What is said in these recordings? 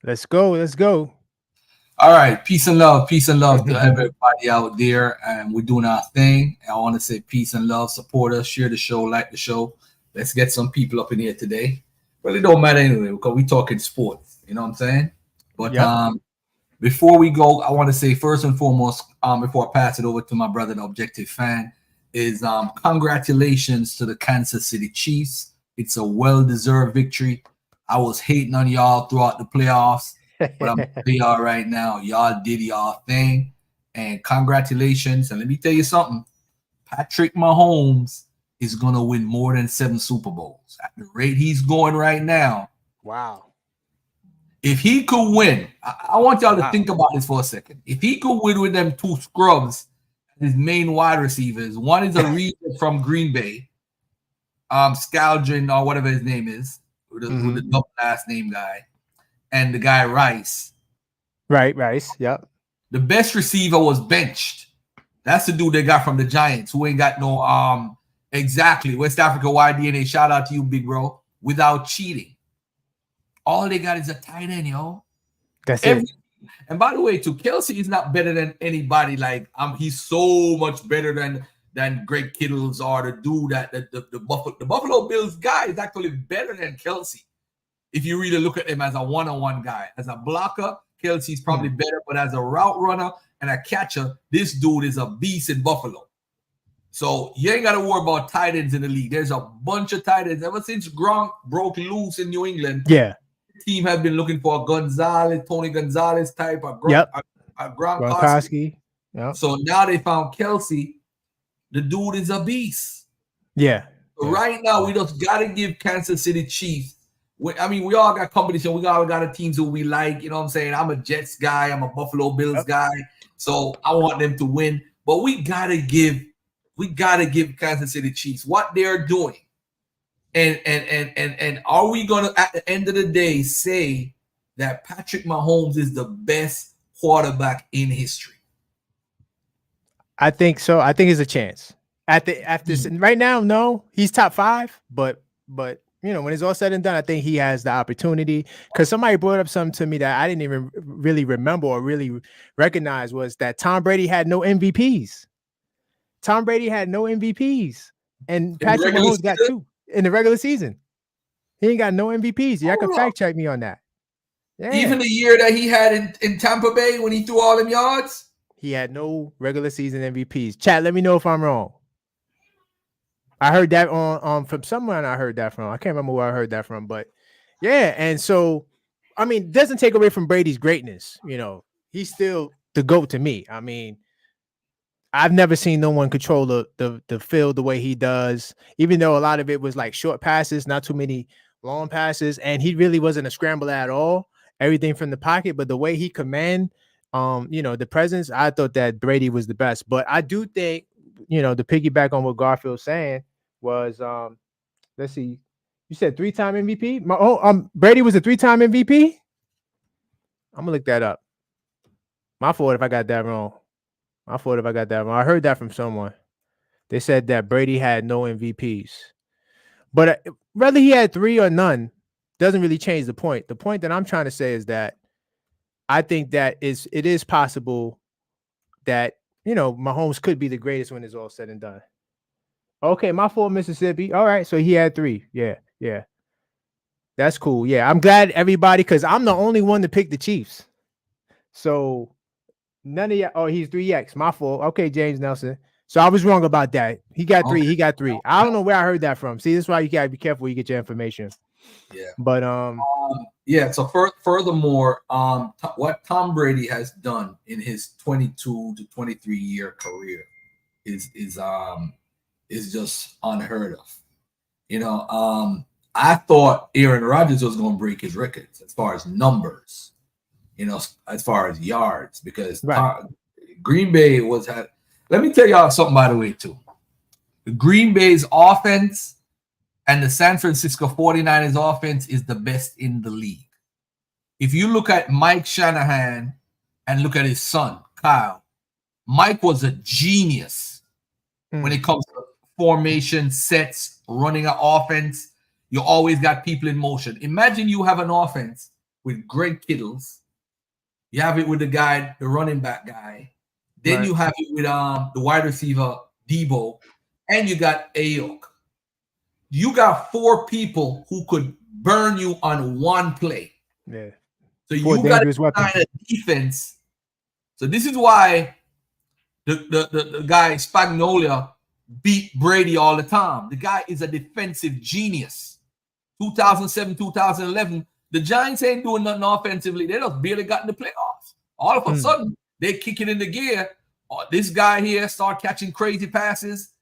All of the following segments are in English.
Let's go. Let's go. All right, peace and love to everybody out there, and we're doing our thing. I want to say peace and love, support us, share the show, like the show. Let's get some people up in here today. Well, it don't matter anyway because we talking sports. You know what I'm saying? But Yep. before we go, I want to say first and foremost, before I pass it over to my brother, the objective fan, is congratulations to the Kansas City Chiefs. It's a well-deserved victory. I was hating on y'all throughout the playoffs, but I'm telling y'all right now, y'all did y'all thing, and congratulations. And let me tell you something: Patrick Mahomes is gonna win more than 7 Super Bowls at the rate he's going right now. Wow. If he could win, I want y'all to Wow. think about this for a second. If he could win with them two scrubs, his main wide receivers, one is a Reed from Green Bay, Scaldrin or whatever his name is, with the Hmm. double last name guy, and the guy Rice. Right. Rice. Yep. The best receiver was benched. That's the dude they got from the Giants, who ain't got no exactly West Africa YDNA. Shout out to you, big bro. Without cheating, all they got is a tight end, yo. That's Every it. And by the way, too, Kelsey is not better than anybody. Like he's so much better than Greg Kittles or the dude that the Buffalo Bills guy is actually better than Kelsey. If you really look at him as a one-on-one guy, as a blocker, Kelsey's probably Mm. better. But as a route runner and a catcher, this dude is a beast in Buffalo. So you ain't got to worry about tight ends in the league. There's a bunch of tight ends ever since Gronk broke loose in New England. Yeah. Team have been looking for a Gonzalez, Tony Gonzalez type, Yep. a Gronkowski. Gronkowski. Yep. So now they found Kelsey. The dude is a beast. Yeah. So Yeah. right now, we just got to give Kansas City Chiefs. We all got competition. We all got a teams who we like. You know what I'm saying? I'm a Jets guy. I'm a Buffalo Bills Yep. guy. So I want them to win. But we gotta give Kansas City Chiefs what they're doing. And are we gonna at the end of the day say that Patrick Mahomes is the best quarterback in history? I think so. I think it's a chance. Right now, no, he's top 5, but when it's all said and done, I think he has the opportunity. Because somebody brought up something to me that I didn't even really remember or really recognize, was that Tom Brady had no MVPs. Tom Brady had no MVPs, and In the Patrick regular Mahomes got season? 2 in the regular season. He ain't got no MVPs. Y'all can Hold up. fact check me on that. Even Yeah. the year that he had in Tampa Bay when he threw all them yards? He had no regular season MVPs. Chat, let me know if I'm wrong. I heard that on from someone I heard that from. I can't remember where I heard that from, but yeah. And so, I mean, doesn't take away from Brady's greatness. He's still the GOAT to me. I mean, I've never seen no one control the field the way he does, even though a lot of it was like short passes, not too many long passes, and he really wasn't a scrambler at all. Everything from the pocket, but the way he command, the presence, I thought that Brady was the best. But I do think, to piggyback on what Garfield's saying was, let's see, you said 3-time MVP. Brady was a 3-time MVP. I'm gonna look that up. My fault if I got that wrong. I heard that from someone. They said that Brady had no MVPs. But whether he had 3 or none doesn't really change the point. The point that I'm trying to say is that I think that it is possible that, Mahomes could be the greatest when it's all said and done. Okay, my fault, Mississippi. All right, so he had 3. Yeah, yeah. That's cool. Yeah, I'm glad everybody, because I'm the only one to pick the Chiefs. So none of y'all. Oh, he's 3X. My fault. Okay, James Nelson. So I was wrong about that. He got 3. Okay. He got 3. I don't know where I heard that from. See, this is why you gotta be careful where you get your information. Yeah. But Yeah. So furthermore, what Tom Brady has done in his 22 to 23-year career is just unheard of. I thought Aaron Rodgers was going to break his records as far as numbers, as far as yards, because right. Green Bay was had. Let me tell y'all something, by the way, too. The Green Bay's offense and the San Francisco 49ers offense is the best in the league. If you look at Mike Shanahan and look at his son, Kyle, Mike was a genius when it comes to formation, sets, running an offense. You always got people in motion. Imagine you have an offense with Greg Kittles. You have it with the guy, the running back guy. Then you have it with the wide receiver Debo, and you got Ayuk. You got 4 people who could burn you on one play. Yeah. So you got to design a defense. So this is why the guy Spagnuolo beat Brady all the time. The guy is a defensive genius. 2007, 2011, the Giants ain't doing nothing offensively. They just barely got in the playoffs. All of a sudden, they kick it into gear. This guy here start catching crazy passes.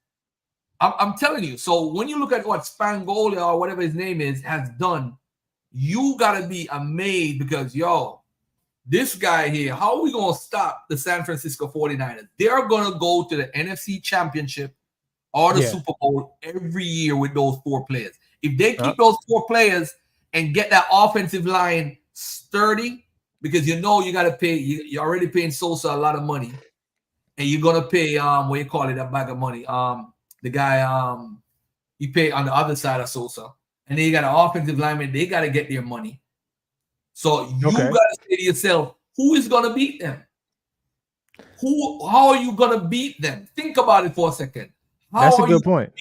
I'm telling you. So when you look at what Spagnuolo or whatever his name is has done, you got to be amazed because, this guy here, how are we going to stop the San Francisco 49ers? They're going to go to the NFC Championship or the Super Bowl every year with those 4 players. If they keep those 4 players and get that offensive line sturdy, because you got to pay, you're already paying Sosa a lot of money, and you're going to pay, what you call it, a bag of money. The guy, you pay on the other side of Sosa. And then you got an offensive lineman, they got to get their money. So you got to say to yourself, who is going to beat them? How are you going to beat them? Think about it for a second. That's a good point.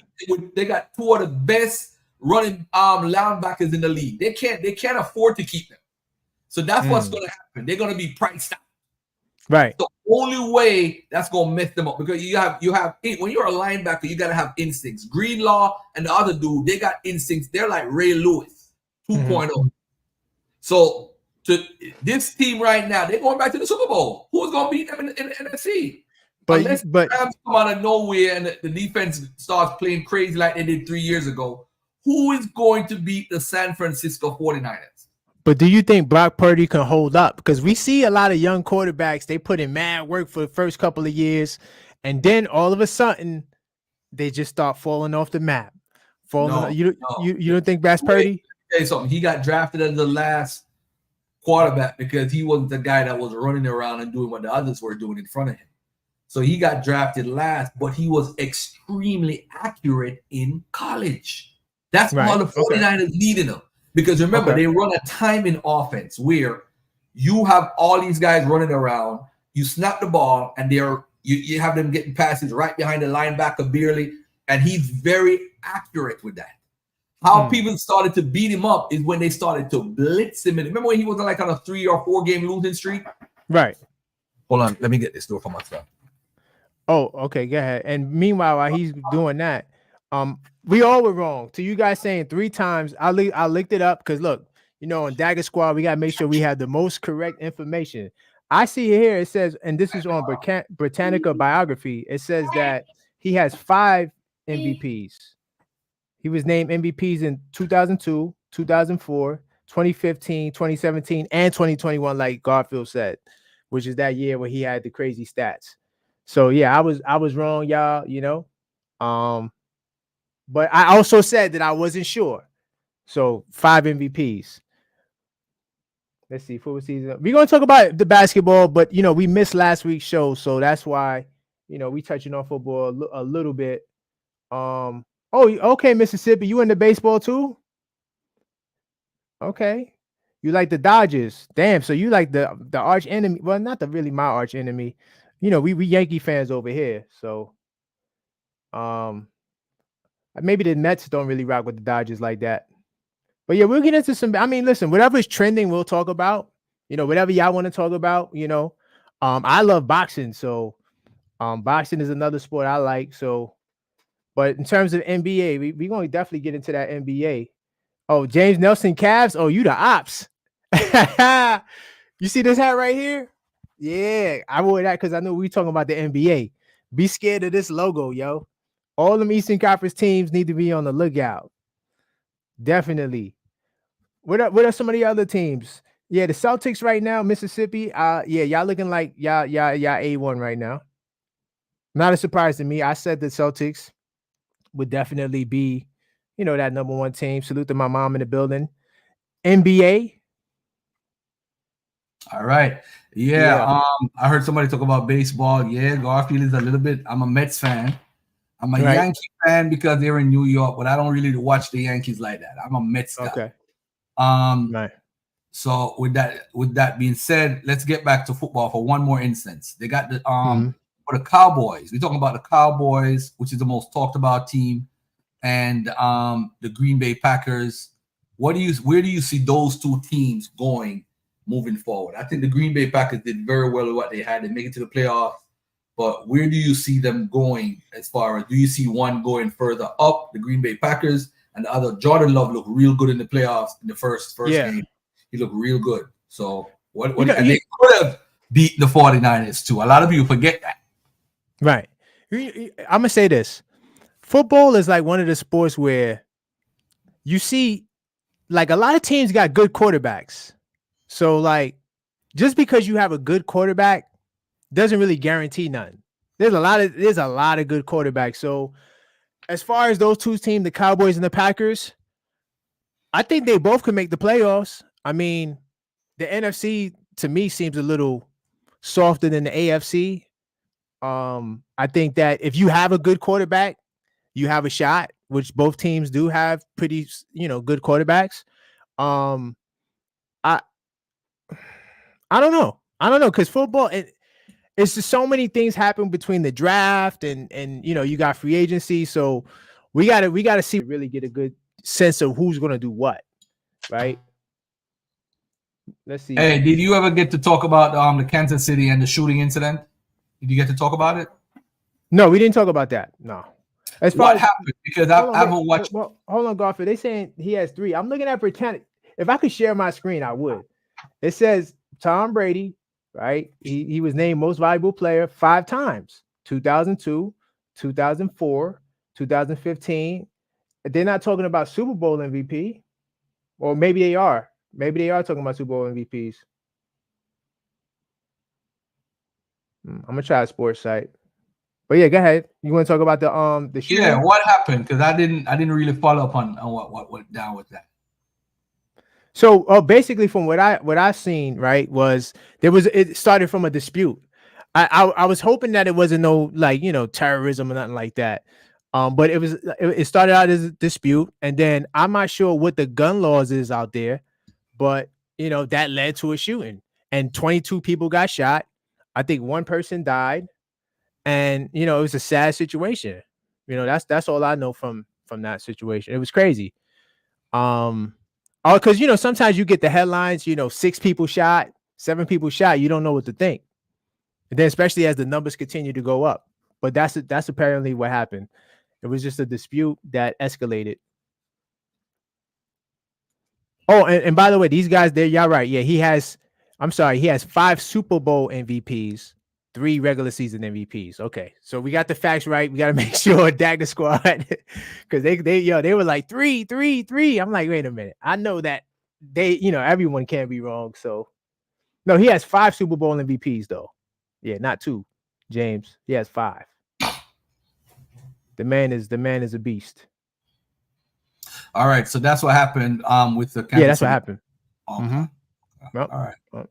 They got 2 of the best running linebackers in the league. They can't afford to keep them. So that's what's going to happen. They're going to be priced out. Right. The only way that's going to mess them up, because you have when you're a linebacker, you got to have instincts. Greenlaw and the other dude, they got instincts. They're like Ray Lewis 2.0. So to this team right now, they're going back to the Super Bowl. Who's going to beat them in the NFC? Unless the Rams come out of nowhere and the defense starts playing crazy like they did 3 years ago, who is going to beat the San Francisco 49ers? But do you think Brock Purdy can hold up? Because we see a lot of young quarterbacks, they put in mad work for the first couple of years, and then all of a sudden, they just start falling off the map. You don't think that's Purdy? Tell you something. He got drafted as the last quarterback because he wasn't the guy that was running around and doing what the others were doing in front of him. So he got drafted last, but he was extremely accurate in college. That's why the 49ers needed him. Because remember, they run a timing offense where you have all these guys running around, you snap the ball, and you have them getting passes right behind the linebacker barely, and he's very accurate with that. How people started to beat him up is when they started to blitz him. And remember when he was like on a 3 or 4 game losing streak? Right. Hold on, let me get this door for myself. Oh, okay, go ahead. And meanwhile, while he's doing that, we all were wrong. To you guys saying 3 times, I looked it up because look, on Dagger Squad, we gotta make sure we have the most correct information. I see here it says, and this is on Britannica biography. It says that he has 5 MVPs. He was named MVPs in 2002, 2004, 2015, 2017, and 2021, like Garfield said, which is that year where he had the crazy stats. So yeah, I was wrong, y'all. But I also said that I wasn't sure. So 5 MVPs. Let's see, full season. We're gonna talk about the basketball, but we missed last week's show, so that's why we touching on football a little bit. Oh, okay, Mississippi, you into baseball too? Okay, you like the Dodgers? Damn, so you like the arch enemy? Well, not really my arch enemy. We Yankee fans over here, so maybe the Mets don't really rock with the Dodgers like that. But yeah, we'll get into some. I mean, listen, whatever is trending, we'll talk about. Whatever y'all want to talk about. I love boxing, so boxing is another sport I like. So, but in terms of NBA, we're going to definitely get into that NBA. Oh, James Nelson Cavs. Oh, you the ops. You see this hat right here? Yeah, I wore that because I know we talking about the NBA. Be scared of this logo, yo. All them Eastern Conference teams need to be on the lookout. Definitely. What are some of the other teams? Yeah, the Celtics right now, Mississippi. Yeah, y'all looking like y'all A1 right now. Not a surprise to me. I said the Celtics would definitely be, that number 1 team. Salute to my mom in the building. NBA. All right. Yeah. I heard somebody talk about baseball. Yeah, Garfield is a little bit. I'm a Mets fan. I'm a Yankee fan because they're in New York, but I don't really watch the Yankees like that. I'm a Mets guy. Okay. Right. So with that being said, let's get back to football for one more instance. They got the for the Cowboys. We're talking about the Cowboys, which is the most talked about team, and the Green Bay Packers. Where do you see those two teams going moving forward? I think the Green Bay Packers did very well with what they had. They make it to the playoffs, but where do you see them going as far as, do you see one going further up, the Green Bay Packers, and the other? Jordan Love looked real good in the playoffs in the first game. He looked real good. So what and they could have beat the 49ers too. A lot of people forget that. Right. I'm gonna say this. Football is like one of the sports where you see, like, a lot of teams got good quarterbacks. So, like, just because you have a good quarterback doesn't really guarantee nothing. There's a lot of good quarterbacks. So as far as those two teams, the Cowboys and the Packers, I think they both can make the playoffs. I mean, the NFC to me seems a little softer than the AFC. I think that if you have a good quarterback, you have a shot, which both teams do have pretty, good quarterbacks. I don't know. Because football, it's just so many things happen between the draft and you got free agency. So we gotta see, really get a good sense of who's gonna do what, right? Let's see. Hey, did you ever get to talk about the Kansas City and the shooting incident? Did you get to talk about it? No, we didn't talk about that. No. What happened? Because I haven't watched. Well, hold on, Garfield. They saying he has 3. I'm looking at pretend. If I could share my screen, I would. It says Tom Brady, right? He was named most valuable player 5 times: 2002, 2004, 2015. They're not talking about Super Bowl MVP, or maybe they are. Maybe they are talking about Super Bowl MVPs. I'm gonna try a sports site. But yeah, go ahead. You want to talk about the shooting? Yeah, what happened? Because I didn't really follow up on what went down with that. So basically, from what I've seen, right, was it started from a dispute. I was hoping that it wasn't no, like, terrorism or nothing like that. But it started out as a dispute, and then I'm not sure what the gun laws is out there, but that led to a shooting, and 22 people got shot. I think 1 person died, and it was a sad situation. That's all I know from that situation. It was crazy. Because sometimes you get the headlines, 6 people shot, 7 people shot. You don't know what to think, and then especially as the numbers continue to go up. But that's apparently what happened. It was just a dispute that escalated. Oh, and by the way, these guys there, y'all right. Yeah, he has 5 Super Bowl MVPs, 3 regular season MVPs. Okay, so we got the facts right. We got to make sure Dagger Squad, because they were like 3. I'm like, wait a minute. I know that everyone can't be wrong. So no, he has 5 Super Bowl MVPs though. Yeah, not 2. James, he has 5. The man is a beast. All right, so that's what happened with the Kansas that's City. What happened. Mm-hmm. All right.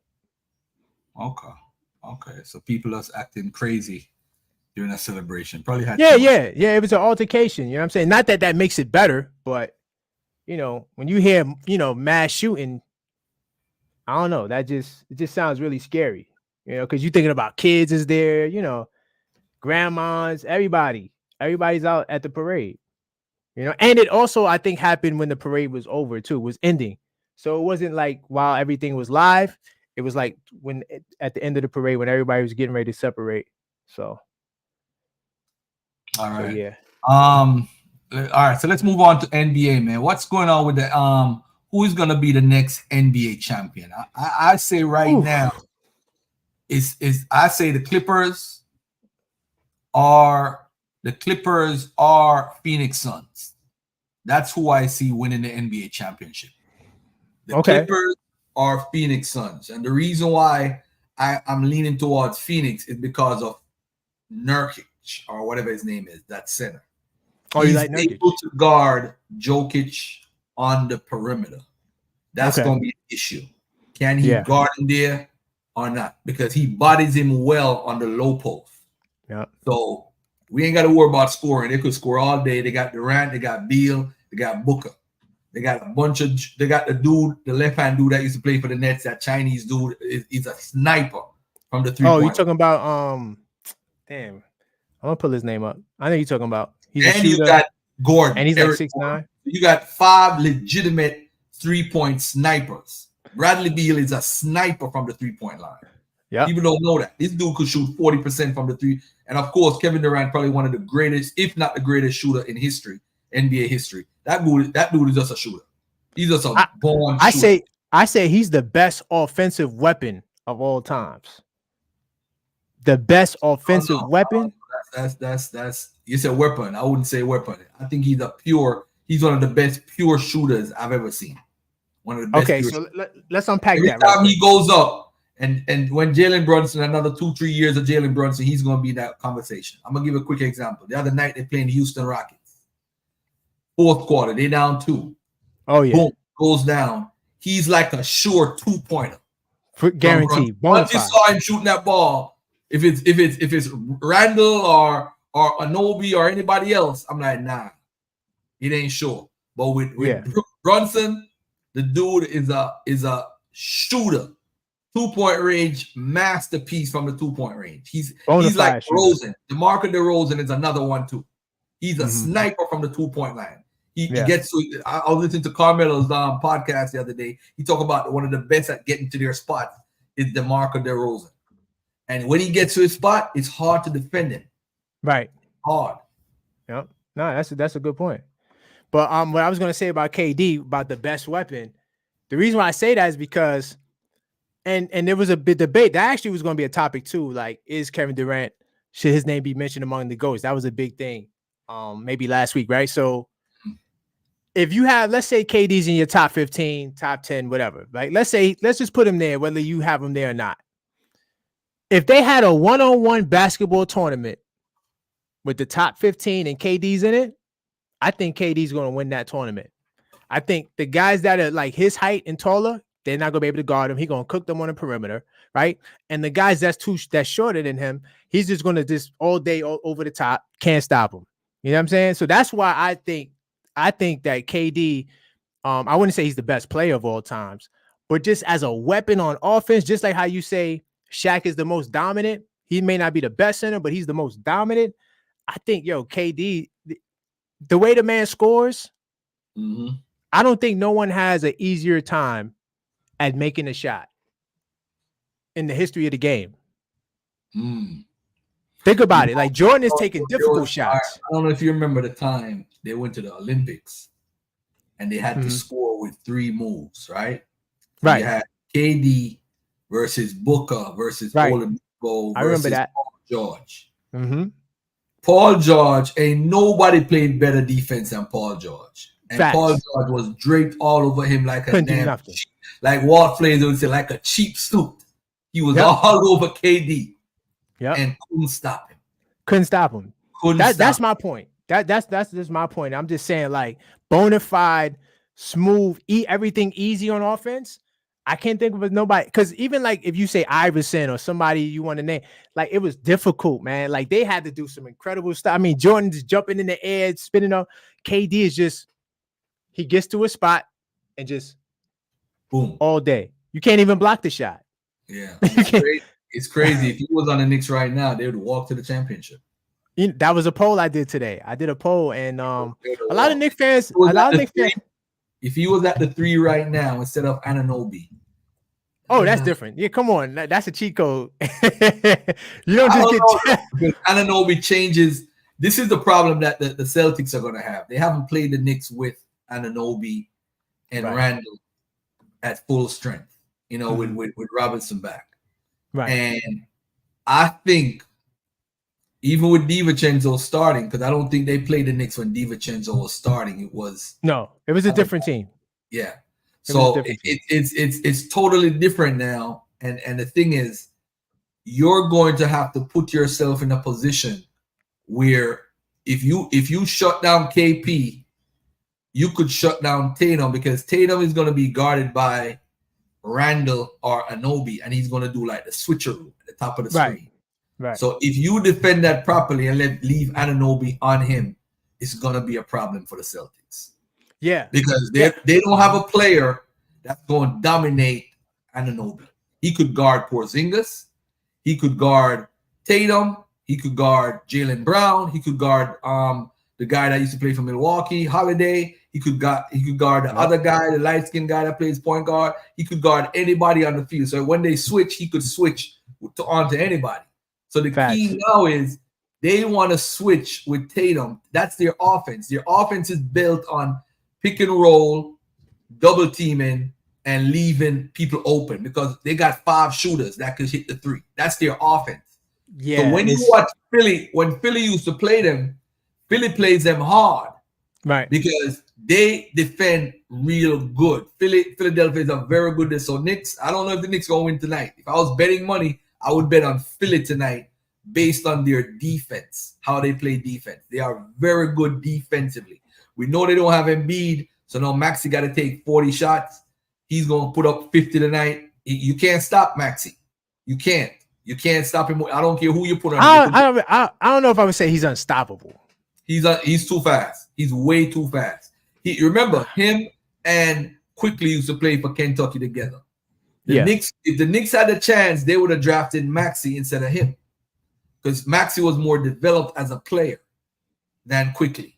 Okay. So people are acting crazy during a celebration. Probably had. Yeah. It was an altercation. You know what I'm saying? Not that makes it better, but when you hear mass shooting, I don't know. It just sounds really scary. Because you're thinking about kids is there. Grandmas, everybody's out at the parade. And it also, I think, happened when the parade was over too, was ending. So it wasn't like while everything was live. It was like at the end of the parade when everybody was getting ready to separate. So. All right. So, yeah. All right. So let's move on to NBA, man. What's going on with the who is going to be the next NBA champion? I say now I say the Clippers are Phoenix Suns. That's who I see winning the NBA championship. The Clippers are Phoenix Suns. And the reason why I'm leaning towards Phoenix is because of Nurkic, or whatever his name is, that center. He's able to guard Jokic on the perimeter. That's going to be an issue. Can he guard him there or not? Because he bodies him well on the low post. Yeah. So we ain't got to worry about scoring. They could score all day. They got Durant, they got Beal, they got Booker. They got a bunch of. They got the left hand dude that used to play for the Nets. That Chinese dude is a sniper from the 3 point. Oh, you talking about damn. I'm gonna pull his name up. I know you're talking about. He's and a shooter. You got Gordon, and he's like 6'9". You got 5 legitimate 3-point snipers. Bradley Beal is a sniper from the 3-point line. Yeah, people don't know that this dude could shoot 40% from the 3. And of course, Kevin Durant, probably one of the greatest, if not the greatest shooter in history, NBA history. That dude is just a shooter. He's just a born shooter. I say he's the best offensive weapon of all times. The best offensive weapon. That's you said weapon. I wouldn't say weapon. I think he's one of the best pure shooters I've ever seen. One of the best. Okay, so let's unpack Every that. Every time he goes up, and when Jalen Brunson, another 2-3 years of Jalen Brunson, he's going to be in that conversation. I'm going to give a quick example. The other night, they playing the Houston Rockets. Fourth quarter, they down 2. Oh, yeah. Boom, goes down. He's like a sure 2-pointer. Guaranteed. Once you saw him shooting that ball, if it's Randall or Anobi or anybody else, I'm like, nah, it ain't sure. But with Brunson, the dude is a shooter. 2-point range masterpiece from the 2-point range. He's like DeRozan. DeMar DeRozan is another one too. He's a sniper from the 2-point line. He gets to. I was listening to Carmelo's podcast the other day. He talked about one of the best at getting to their spots is DeMar DeRozan, and when he gets to his spot, it's hard to defend him. Right. Hard. Yep. No, that's a good point. But what I was going to say about KD, about the best weapon, the reason why I say that is because. And there was a big debate that actually was going to be a topic too. Like, is Kevin Durant, should his name be mentioned among the GOATs? That was a big thing, maybe last week, right? So if you have, let's say KD's in your top 15, top 10, whatever, right? Let's just put him there, whether you have him there or not. If they had a one-on-one basketball tournament with the top 15 and KD's in it, I think KD's going to win that tournament. I think the guys that are like his height and taller, they're not gonna be able to guard him. He's gonna cook them on the perimeter, right? And the guys that's shorter than him, he's just gonna just all day over the top, can't stop him. You know what I'm saying? So that's why I think that KD, I wouldn't say he's the best player of all times, but just as a weapon on offense, just like how you say Shaq is the most dominant. He may not be the best center, but he's the most dominant. I think KD, the way the man scores, I don't think no one has an easier time at making a shot in the history of the game. Think about it. Like Jordan is taking difficult shots. I don't know if you remember the time they went to the Olympics and they had to score with 3 moves, right? Right. You had KD versus Booker versus Oladipo. I remember that. Paul George. Paul George, ain't nobody played better defense than Paul George. And Facts. Paul George was draped all over him like Couldn't do nothing. Like Walt Flames would say, like a cheap suit. He was all over KD. And couldn't stop him. That's my point. That's just my point. I'm just saying, like, bona fide, smooth, everything easy on offense. I can't think of nobody, because even like if you say Iverson or somebody you want to name, like it was difficult, man. Like they had to do some incredible stuff. I mean, Jordan just jumping in the air, spinning up. KD is just, he gets to a spot and just boom all day. You can't even block the shot. Yeah, it's crazy. If he was on the Knicks right now, they would walk to the championship. That was a poll I did today. I did a poll, and a lot of Knicks fans, if he was at the 3 right now instead of Anunoby. Oh, that's different. Yeah, come on. That's a cheat code. You don't just get Anunoby changes. This is the problem that the Celtics are going to have. They haven't played the Knicks with Anunoby and Randall at full strength, with Robinson back. Right. And I think even with DiVincenzo starting, because I don't think they played the Knicks when DiVincenzo was starting. It was a different team. Yeah. So it's totally different now. And the thing is, you're going to have to put yourself in a position where if you shut down KP, you could shut down Tatum, because Tatum is going to be guarded by Randall or Anunoby, and he's going to do like the switcheroo at the top of the screen. Right. So if you defend that properly and leave Anunoby on him, it's going to be a problem for the Celtics. Yeah. because they don't have a player that's going to dominate Anunoby. He could guard Porzingis. He could guard Tatum. He could guard Jaylen Brown. He could guard the guy that used to play for Milwaukee, Holiday. He could guard the other guy, the light-skinned guy that plays point guard. He could guard anybody on the field. So when they switch, he could switch onto anybody. So the key now is they want to switch with Tatum. That's their offense. Their offense is built on pick and roll, double teaming, and leaving people open because they got 5 shooters that could hit the 3. That's their offense. Yeah. So when you watch Philly, when Philly used to play them, Philly plays them hard. Right. Because they defend real good. Philadelphia is a very good. So Knicks, I don't know if the Knicks going to win tonight. If I was betting money, I would bet on Philly tonight based on their defense, how they play defense. They are very good defensively. We know they don't have Embiid, so now Maxey got to take 40 shots. He's going to put up 50 tonight. You can't stop Maxey. You can't. You can't stop him. I don't care who you put on. I don't know if I would say he's unstoppable. He's too fast. He's way too fast. Remember him and Quickly used to play for Kentucky together. Knicks, if the Knicks had a chance, they would have drafted Maxey instead of him because Maxey was more developed as a player than Quickly.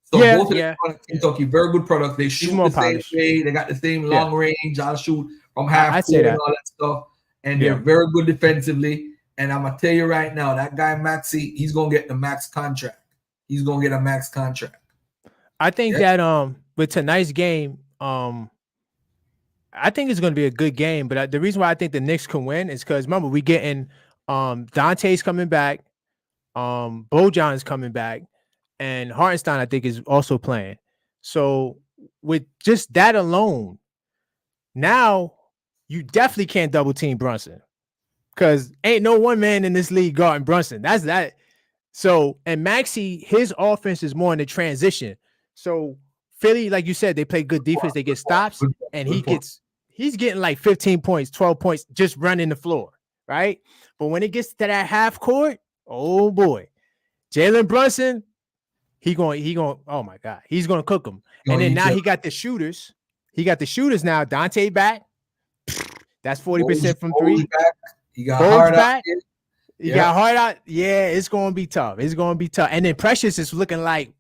So both of them on Kentucky, very good product. They shoot the same way. They got the same long range. I'll shoot from half court and all that stuff. And they're very good defensively. And I'm gonna tell you right now, that guy Maxey, he's gonna get the max contract. He's gonna get a max contract. I think that with tonight's game, I think it's gonna be a good game. But the reason why I think the Knicks can win is because remember we getting Dante's coming back, Bojan's coming back, and Hartenstein I think is also playing. So with just that alone, now you definitely can't double team Brunson because ain't no one man in this league guarding Brunson. That's that. So, and Maxey, his offense is more in the transition. So Philly, like you said, they play good defense. They get stops, and he's getting like 15 points, 12 points just running the floor, right? But when it gets to that half court, oh boy, Jalen Brunson, he going, oh my God, he's going to cook them. And then now he got the shooters. He got the shooters now. Dante back. That's 40% from 3. He got hard back. You got hard out. Yeah, it's going to be tough. It's going to be tough. And then Precious is looking like,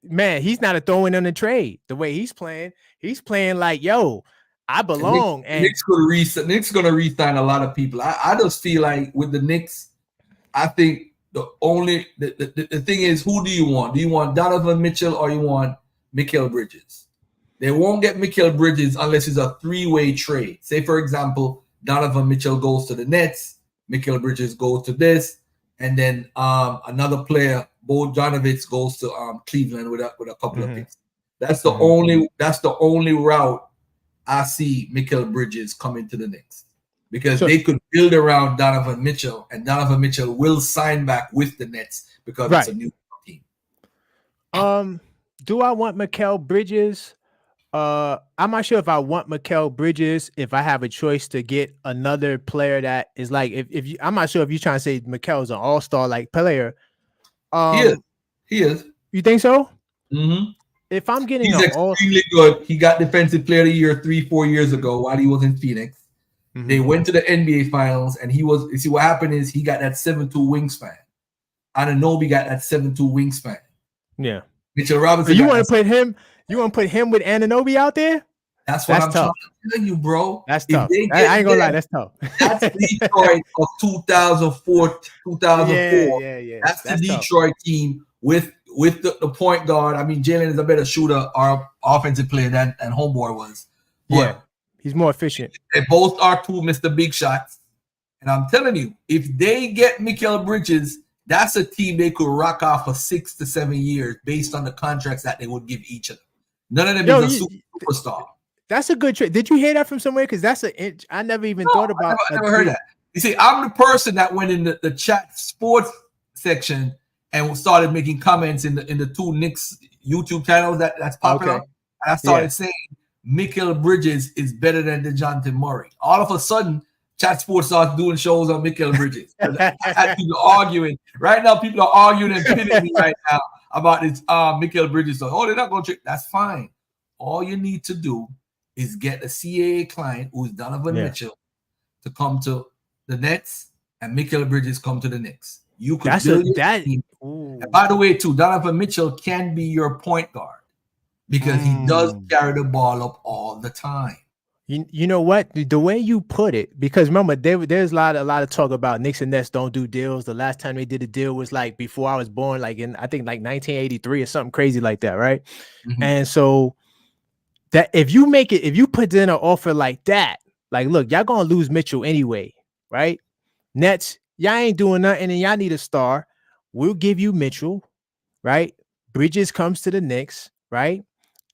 man, he's not a throw-in on the trade. The way he's playing like, yo, I belong. And Knicks going to re-sign a lot of people. I just feel like with the Knicks, I think the thing is, who do you want? Do you want Donovan Mitchell or you want Mikal Bridges? They won't get Mikal Bridges unless it's a 3-way trade. Say, for example, Donovan Mitchell goes to the Nets, Mikal Bridges goes to this, and then another player, Bogdanovic, goes to Cleveland with a couple of picks. That's the only route I see Mikal Bridges coming to the Knicks because they could build around Donovan Mitchell, and Donovan Mitchell will sign back with the Nets because it's a new team. Do I want Mikal Bridges? I'm not sure if I want Mikal Bridges if I have a choice to get another player that is like if you, I'm not sure if you're trying to say Mikal is an all-star like player. He is. You think so? Mm-hmm. If I'm getting he's extremely good. He got Defensive Player of the Year 3-4 years ago while he was in Phoenix. Mm-hmm. They went to the NBA Finals, and you see what happened is he got that 7'2" wingspan. Anunoby got that 7'2" wingspan. Yeah. Mitchell Robinson. So you want to put him? You want to put him with Anunoby out there? That's what I'm trying to tell you, bro. That's tough. I ain't gonna lie, that's tough. That's Detroit of 2004, 2004. Yeah. That's the Detroit team with the point guard. I mean, Jalen is a better shooter or offensive player than Homeboy was. But he's more efficient. They both are two Mr. Big Shots. And I'm telling you, if they get Mikal Bridges, that's a team they could rock off for 6 to 7 years based on the contracts that they would give each of them. None of them is a superstar. That's a good trade. Did you hear that from somewhere? Because I never even thought about. I never heard that. You see, I'm the person that went in the chat sports section and started making comments in the two Knicks YouTube channels that's popular. Okay. And I started saying Mikal Bridges is better than DeJounte Murray. All of a sudden, Chat Sports starts doing shows on Mikal Bridges. I had people arguing. Right now, people are arguing and pitting me right now about this Mikal Bridges. So, they're not going to trick. That's fine. All you need to do is get a CAA client who's Donovan Mitchell to come to the Nets, and Mikal Bridges come to the Knicks. You could build your team. And by the way, too, Donovan Mitchell can be your point guard because he does carry the ball up all the time. You know what? The way you put it, because remember, there's a lot of talk about Knicks and Nets don't do deals. The last time they did a deal was like before I was born, like in I think like 1983 or something crazy like that, right? Mm-hmm. And so that if you put in an offer like that, like, look, y'all gonna lose Mitchell anyway, right? Nets, y'all ain't doing nothing, and y'all need a star. We'll give you Mitchell, right? Bridges comes to the Knicks, right?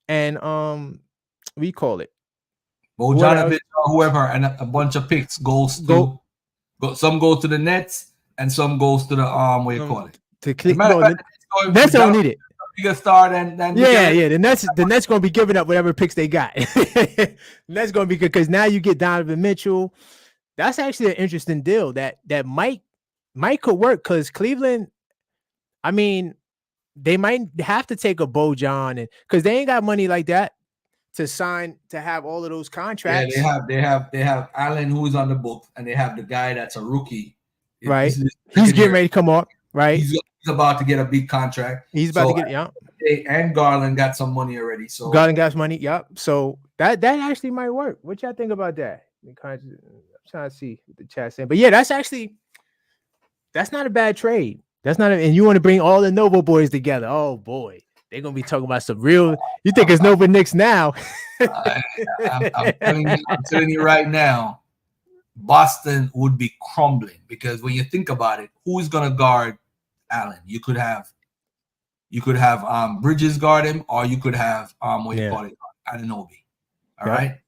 And we call it. Bogdanovic or whoever, and a bunch of picks some goes to the Nets and some goes to the what you call it. Nets don't need it. Bigger star than the Nets gonna be giving up whatever picks they got. That's gonna be good because now you get Donovan Mitchell. That's actually an interesting deal that might could work because Cleveland, I mean, they might have to take a Bojan and because they ain't got money like that to sign to have all of those contracts. Yeah, they have Allen who's on the book, and they have the guy that's a rookie. Right, he's getting ready to come up. Right, he's about to get a big contract. He's about to get and Garland got some money already. So Garland got money. Yep. So that actually might work. What y'all think about that? I'm trying to see what the chat's saying, but yeah, that's not a bad trade. And you want to bring all the Nova boys together. Oh boy. They're gonna be talking about some real. You think it's Nova Knicks now? I'm telling you right now, Boston would be crumbling because when you think about it, who's gonna guard Allen? You could have Bridges guard him, or you could have Anunoby. All right.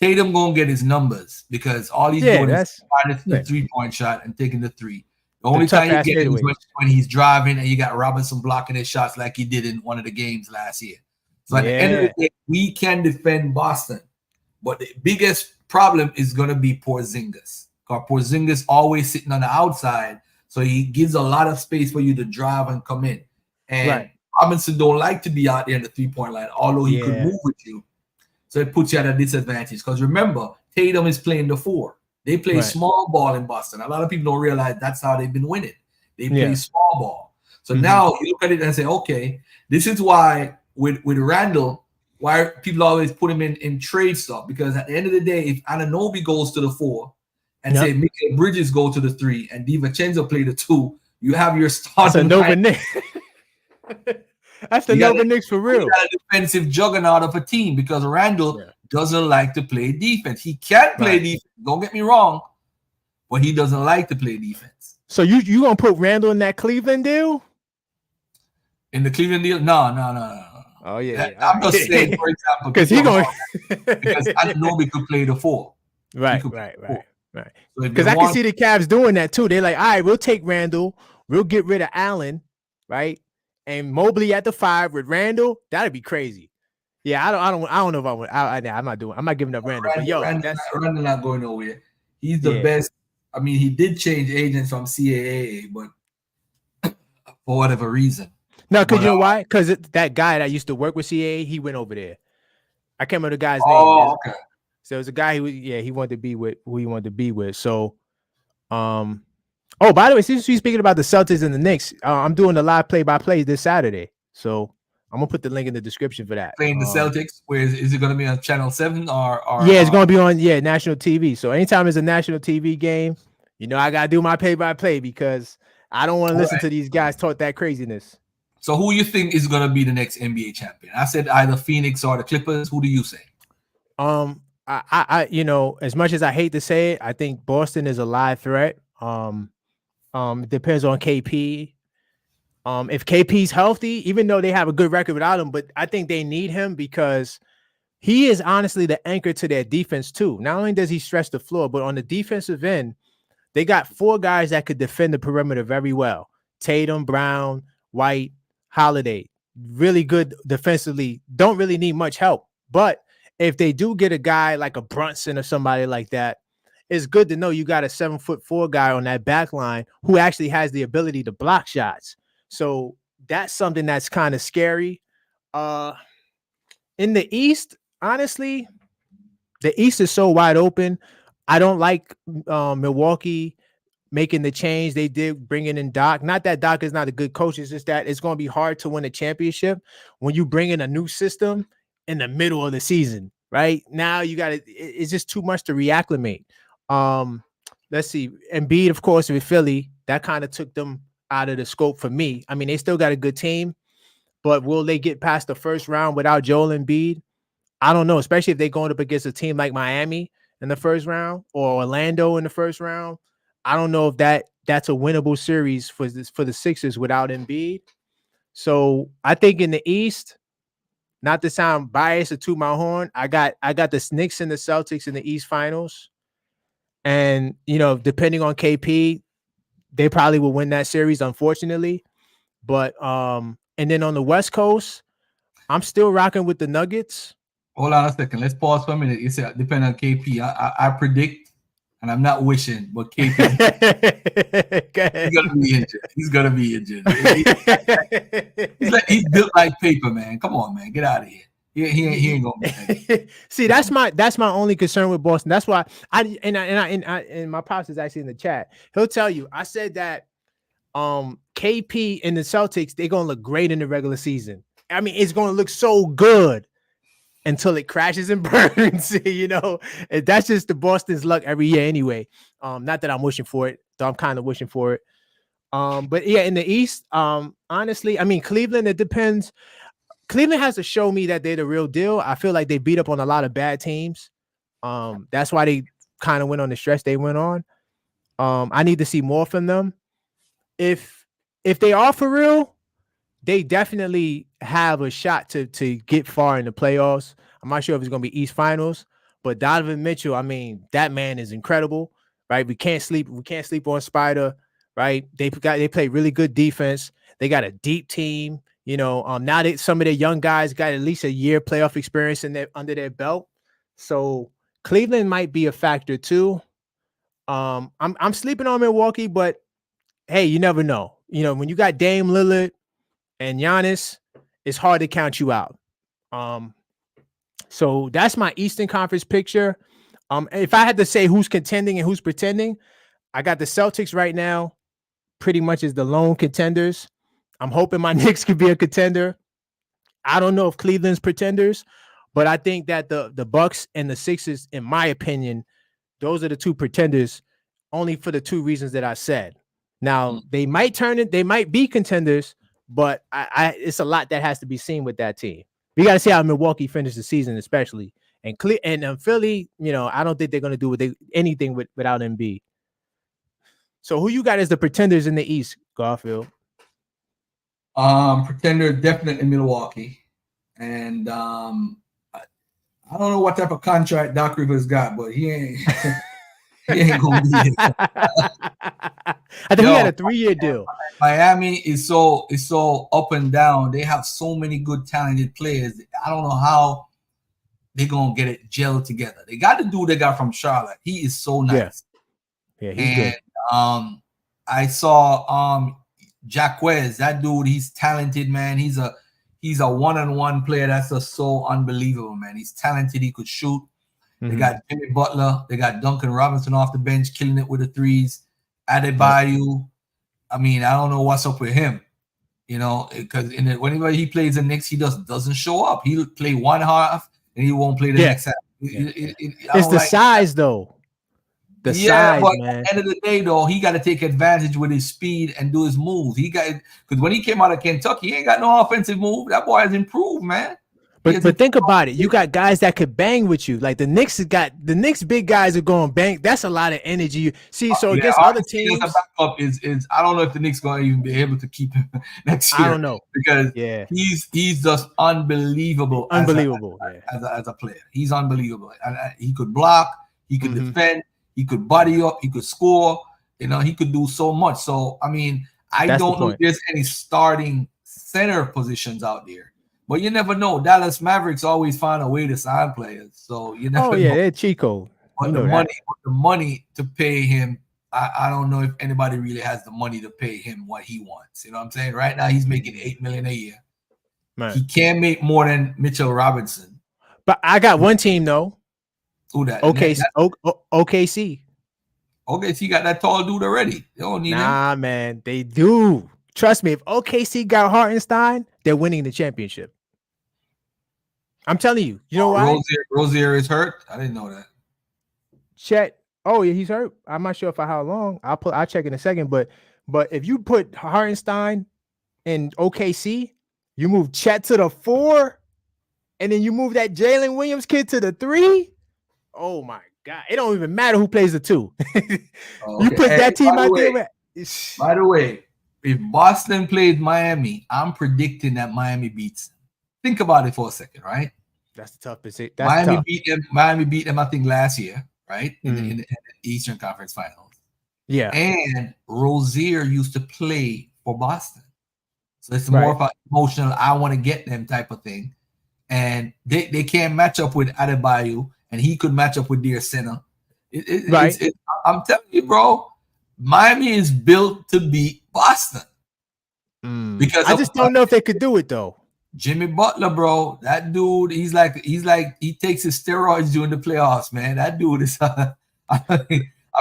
Tatum gonna get his numbers because all he's doing is finding the 3-point shot and taking the three. The only time you get him is when he's driving and you got Robinson blocking his shots like he did in one of the games last year. So at the end of the day, we can defend Boston. But the biggest problem is going to be Porzingis. Because Porzingis always sitting on the outside, so he gives a lot of space for you to drive and come in. And Robinson don't like to be out there in the 3-point line, although he could move with you. So it puts you at a disadvantage. Because remember, Tatum is playing the 4. They play small ball in Boston. A lot of people don't realize that's how they've been winning. They play small ball. So now you look at it and say, okay, this is why with Randall, why people always put him in trade stuff. Because at the end of the day, if Anunoby goes to the 4 and say Mikal Bridges go to the 3 and DiVincenzo play the 2, you have your starting. That's a Nova Knicks. That's the Nova Knicks for real. You got a defensive juggernaut of a team because Randall doesn't like to play defense. He can play defense. Don't get me wrong, but he doesn't like to play defense. So you gonna put Randall in that Cleveland deal? In the Cleveland deal? No. Oh yeah. I'm just saying, for example, because Anunoby could play the 4. Right. Because I can see the Cavs doing that too. They're like, all right, we'll take Randall, we'll get rid of Allen, right? And Mobley at the 5 with Randall. That'd be crazy. Yeah, I don't know if I would. I'm not giving up Randall. Randall not going nowhere. He's the best. I mean, he did change agents from CAA, but for whatever reason. No, because you know why? Because that guy that used to work with CAA, he went over there. I can't remember the guy's name. Oh, okay. So it was a guy he wanted to be with who he wanted to be with. So, oh, by the way, since we're speaking about the Celtics and the Knicks, I'm doing a live play-by-play this Saturday. So I'm gonna put the link in the description for that. Playing the Celtics, where is it gonna be on Channel 7 or it's gonna be on national TV. So anytime there's a national TV game, I gotta do my play-by-play because I don't want to listen to these guys talk that craziness. So who you think is gonna be the next NBA champion? I said either Phoenix or the Clippers. Who do you say? I as much as I hate to say it, I think Boston is a live threat. It depends on KP. If KP's healthy, even though they have a good record without him, but I think they need him because he is honestly the anchor to their defense too. Not only does he stretch the floor, but on the defensive end, they got 4 guys that could defend the perimeter very well. Tatum, Brown, White, Holiday. Really good defensively. Don't really need much help. But if they do get a guy like a Brunson or somebody like that, it's good to know you got a 7'4" guy on that back line who actually has the ability to block shots. So that's something that's kind of scary. In the East, honestly, the East is so wide open. I don't like Milwaukee making the change they did, bringing in Doc. Not that Doc is not a good coach. It's just that it's going to be hard to win a championship when you bring in a new system in the middle of the season. Right now, you got to. It's just too much to reacclimate. Let's see. Embiid, of course, with Philly, that kind of took them out of the scope for me. I mean, they still got a good team, but will they get past the first round without Joel Embiid? I don't know, especially if they're going up against a team like Miami in the first round or Orlando in the first round. I don't know if that's a winnable series for the Sixers without Embiid. So I think in the East, not to sound biased or toot my horn, I got the Knicks and the Celtics in the East Finals. And, depending on KP, they probably will win that series, unfortunately. But and then on the West Coast, I'm still rocking with the Nuggets. Hold on a second. Let's pause for a minute. You said depending on KP. I predict, and I'm not wishing, but KP he's gonna be injured. He's built like paper, man. Come on, man. Get out of here. He ain't gonna be. See, that's my only concern with Boston. That's why and my pops is actually in the chat. He'll tell you. I said that KP and the Celtics, they're gonna look great in the regular season. I mean, it's gonna look so good until it crashes and burns. That's just the Boston's luck every year anyway. Not that I'm wishing for it, though I'm kind of wishing for it. But yeah, in the East, honestly, I mean, Cleveland, it depends. Cleveland has to show me that they're the real deal. I feel like they beat up on a lot of bad teams. That's why they kind of went on the stretch they went on. I need to see more from them. If they are for real, they definitely have a shot to get far in the playoffs. I'm not sure if it's going to be East Finals, but Donovan Mitchell, I mean, that man is incredible, right? We can't sleep on Spider, right? They play really good defense. They got a deep team. Now that some of their young guys got at least a year playoff experience under their belt. So Cleveland might be a factor too. I'm sleeping on Milwaukee, but hey, you never know. When you got Dame Lillard and Giannis, it's hard to count you out. So that's my Eastern Conference picture. If I had to say who's contending and who's pretending, I got the Celtics right now pretty much as the lone contenders. I'm hoping my Knicks could be a contender. I don't know if Cleveland's pretenders, but I think that the Bucks and the Sixers, in my opinion, those are the two pretenders, only for the two reasons that I said. Now, they might be contenders, but it's a lot that has to be seen with that team. We got to see how Milwaukee finishes the season, especially. And Philly, I don't think they're going to do anything without Embiid. So who you got as the pretenders in the East, Garfield? Pretender definitely Milwaukee. And I don't know what type of contract Doc Rivers got, but he ain't he ain't gonna be it. I think he had a 3-year deal. Miami is so up and down. They have so many good talented players. I don't know how they're gonna get it gelled together. They got the dude they got from Charlotte. He is so nice. Yeah, he's good. I saw Jacquez, that dude, he's talented, man. He's a one-on-one player that's just so unbelievable, man. He's talented. He could shoot. They got Jimmy Butler. They got Duncan Robinson off the bench, killing it with the threes. Adebayo. I mean, I don't know what's up with him, because whenever he plays the Knicks, he doesn't show up. He'll play one half and he won't play the next half. It's the size, though. The size, but man. At the end of the day, though, he got to take advantage with his speed and do his moves. Because when he came out of Kentucky, he ain't got no offensive move. That boy has improved, man. But think about it. You got guys that could bang with you. Like the Knicks big guys are going bang. That's a lot of energy. See, so against other teams, the backup is I don't know if the Knicks going to even be able to keep him next year. I don't know because he's just unbelievable. Unbelievable as a player. He's unbelievable. And he could block. He could defend. He could body up. He could score. He could do so much. So I mean, I don't know if there's any starting center positions out there. But you never know. Dallas Mavericks always find a way to sign players. So you never know. They're Chico. But the money to pay him I don't know if anybody really has the money to pay him what he wants. You know what I'm saying? Right now he's making $8 million a year. Man. He can't make more than Mitchell Robinson. But I got one team though. Who that? Okay, OKC. Okay, so you got that tall dude already. They don't need him. Man, they do. Trust me, if OKC got Hartenstein, they're winning the championship. I'm telling you. You know why? Rozier is hurt. I didn't know that. Chet. Oh yeah, he's hurt. I'm not sure for how long. I'll check in a second. But if you put Hartenstein in OKC, you move Chet to the 4, and then you move that Jalen Williams kid to the 3. Oh my God! It don't even matter who plays the 2. You put that team out there. By the way, if Boston played Miami, I'm predicting that Miami beats them. Think about it for a second, right? That's the toughest. Miami beat them, I think, last year, right? In the Eastern Conference Finals. Yeah. And Rozier used to play for Boston. So it's more of an emotional, I want to get them type of thing. And they can't match up with Adebayo, and he could match up with their center. I'm telling you, bro, Miami is built to beat Boston. Because I just don't know if they could do it though. Jimmy Butler, bro, that dude, he's like he takes his steroids during the playoffs, man. That dude is I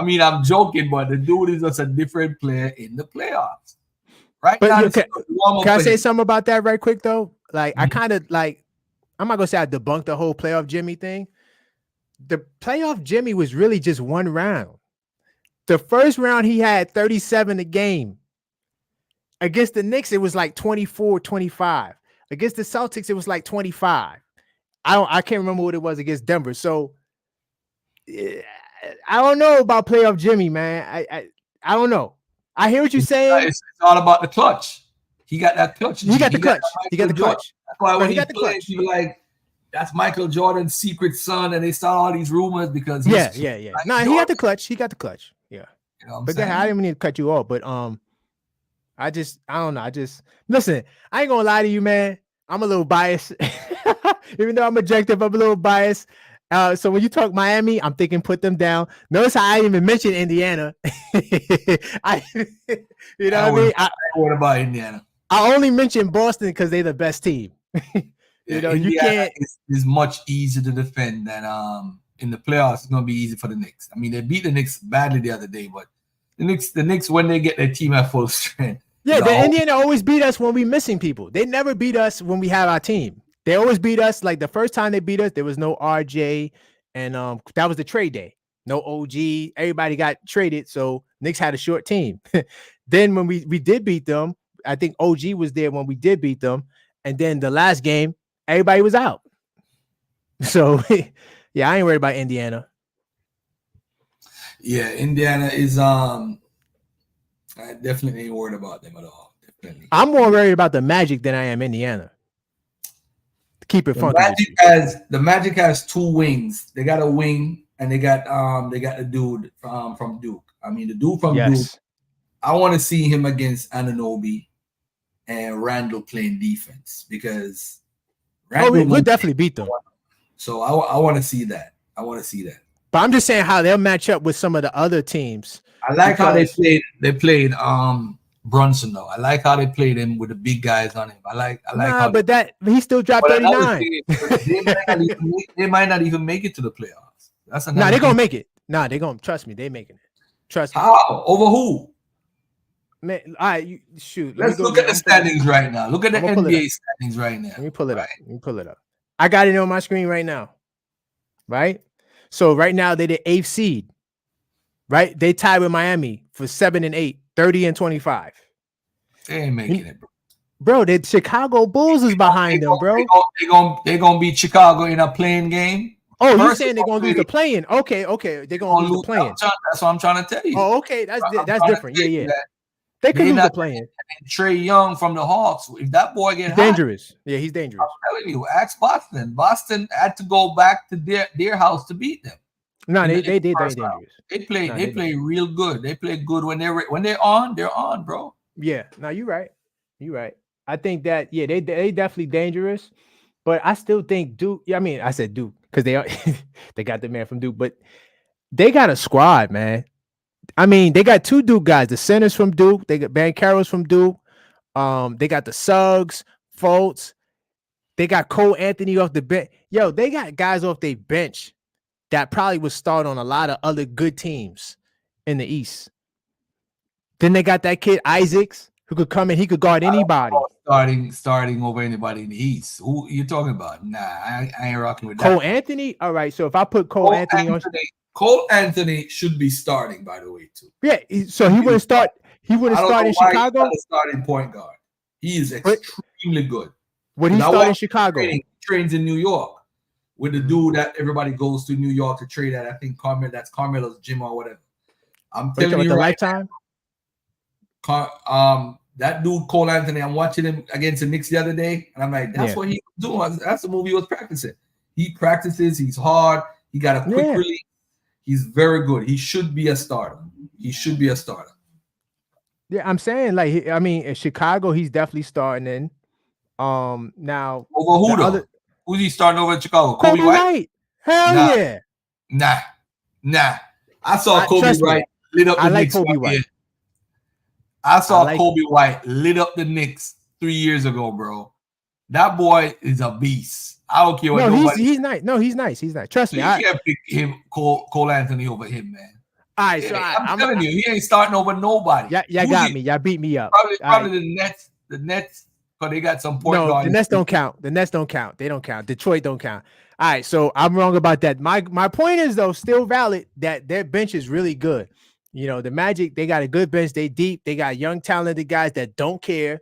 mean, I'm joking, but the dude is just a different player in the playoffs. Right but now, can I say something about that right quick though? Like I kind of like, I'm not gonna say I debunked the whole playoff Jimmy thing. The playoff Jimmy was really just one round. The first round he had 37 a game. Against the Knicks, it was like 24-25. Against the Celtics, it was like 25. I can't remember what it was against Denver. So I don't know about playoff Jimmy, man. I don't know. I hear what you're saying. It's all about the clutch. He got that clutch. He got the clutch. That's why when he plays, you're like, that's Michael Jordan's secret son, and they start all these rumors because yeah. No, he got the clutch. He got the clutch. Yeah. You know but I didn't mean to cut you off, but I don't know. Listen, I ain't gonna lie to you, man. I'm a little biased. Even though I'm objective, I'm a little biased. So when you talk Miami, I'm thinking put them down. Notice how I didn't even mention Indiana. You know what I mean? What about Indiana? I only mentioned Boston because they're the best team. Indiana you can't. Is much easier to defend than in the playoffs. It's gonna be easy for the Knicks. I mean, they beat the Knicks badly the other day, but the Knicks when they get their team at full strength. Yeah, the Indiana always beat us when we missing people. They never beat us when we have our team. They always beat us. Like the first time they beat us, there was no RJ, and that was the trade day. No OG. Everybody got traded, so Knicks had a short team. Then when we did beat them, I think OG was there when we did beat them, and then the last game, everybody was out. So yeah, I ain't worried about Indiana. Yeah, Indiana is I definitely ain't worried about them at all. Definitely. I'm more worried about the Magic than I am Indiana. Keep it funky. The Magic has 2 wings. They got a wing, and they got the dude from Duke. I mean, the dude from Duke. I want to see him against Anunoby and Randall playing defense because we'll definitely beat them. So I want to see that. But I'm just saying how they'll match up with some of the other teams. I like how they played Brunson though. I like how they played him with the big guys on him. I like how but that he still dropped 39. They might not even make it to the playoffs. They're gonna make it. They're gonna trust me, they're making it. Trust me. How? Over who? Man, all right, shoot. Let's look at the standings right now. Look at the NBA standings right now. Let me pull it up. I got it on my screen right now. Right? So right now they're the 8th seed. Right? They tied with Miami for 7 and 8, 30 and 25. They ain't making it, bro. Bro, the Chicago Bulls is behind them, bro. They're gonna beat Chicago in a playing game. Oh, you're saying they're gonna lose the play-in? Okay. They're gonna lose the play-in. That's what I'm trying to tell you. Oh, okay. That's different. Yeah. They could lose the play-in. Trae Young from the Hawks. If that boy gets dangerous. Yeah, he's dangerous. I'm telling you, ask Boston. Boston had to go back to their house to beat them. No, they did. They're dangerous. They play real good. They play good when they're on, bro. Yeah. No, you're right. I think that they definitely dangerous, but I still think Duke. I mean, I said Duke because they got the man from Duke, but they got a squad, man. I mean, they got two Duke guys. The centers from Duke. They got Banchero's from Duke. They got the Suggs, Fultz. They got Cole Anthony off the bench. Yo, they got guys off their bench that probably would start on a lot of other good teams in the East. Then they got that kid Isaacs who could come in. He could guard anybody. Starting over anybody in the East. Who you talking about? Nah, I ain't rocking with that. Cole Anthony. All right. So if I put Cole Anthony on, Cole Anthony should be starting, by the way, too. Yeah. So he wouldn't start. He wouldn't start in Chicago. He's starting point guard. He is extremely good. Would he start in Chicago? Trains in New York with the dude that everybody goes to New York to trade at. I think that's Carmelo's gym or whatever. I'm telling you, the right Lifetime. That dude Cole Anthony, I'm watching him against the Knicks the other day, and I'm like, that's what he was doing. That's the move he was practicing. He practices. He's hard. He got a quick release. He's very good. He should be a starter. Yeah, I'm saying, like, I mean, in Chicago, he's definitely starting in. Now over who though? Who's he starting over in Chicago? Kobe White. Hell yeah. Nah. I saw Kobe White lit up the Knicks. Kobe White. I saw Kobe White lit up the Knicks 3 years ago, bro. That boy is a beast. I don't care what nobody. He's nice. No, he's nice. He's nice. Trust me. You can't pick him, Cole Anthony, over him, man. All right, so I'm telling you, he ain't starting over nobody. Yeah, got me. Y'all beat me up. Probably the Nets. The Nets, but they got some point guard. The Nets don't count. They don't count. Detroit don't count. All right, so I'm wrong about that. My point is, though, still valid that their bench is really good. You know, the Magic, they got a good bench. They deep. They got young, talented guys that don't care.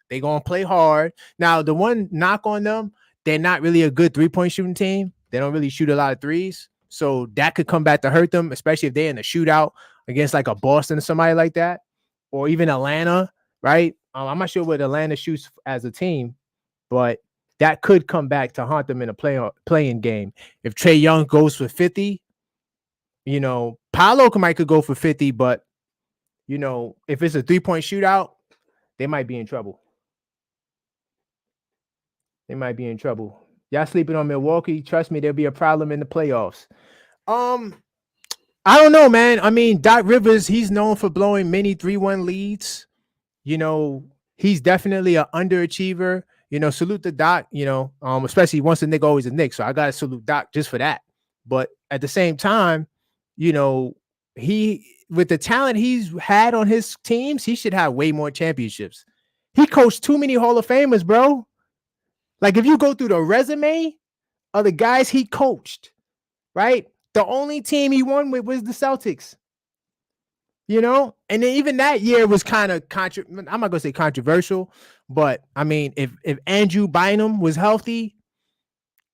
They gonna play hard. Now, the one knock on them, they're not really a good three-point shooting team. They don't really shoot a lot of threes. So that could come back to hurt them, especially if they're in a shootout against like a Boston or somebody like that, or even Atlanta, right? I'm not sure what Atlanta shoots as a team, but that could come back to haunt them in a playing game. If Trae Young goes for 50, you know, Paolo could go for 50, but, you know, if it's a three-point shootout, they might be in trouble. Y'all sleeping on Milwaukee? Trust me, there'll be a problem in the playoffs. I don't know, man. I mean, Doc Rivers, he's known for blowing many 3-1 leads. You know, he's definitely an underachiever. You know, salute the Doc, you know, especially once a nigga, always a Knick. So I got to salute Doc just for that. But at the same time, you know, with the talent he's had on his teams, he should have way more championships. He coached too many Hall of Famers, bro. Like, if you go through the resume of the guys he coached, right? The only team he won with was the Celtics. You know? And then even that year was kind of I'm not going to say controversial, but I mean, if Andrew Bynum was healthy,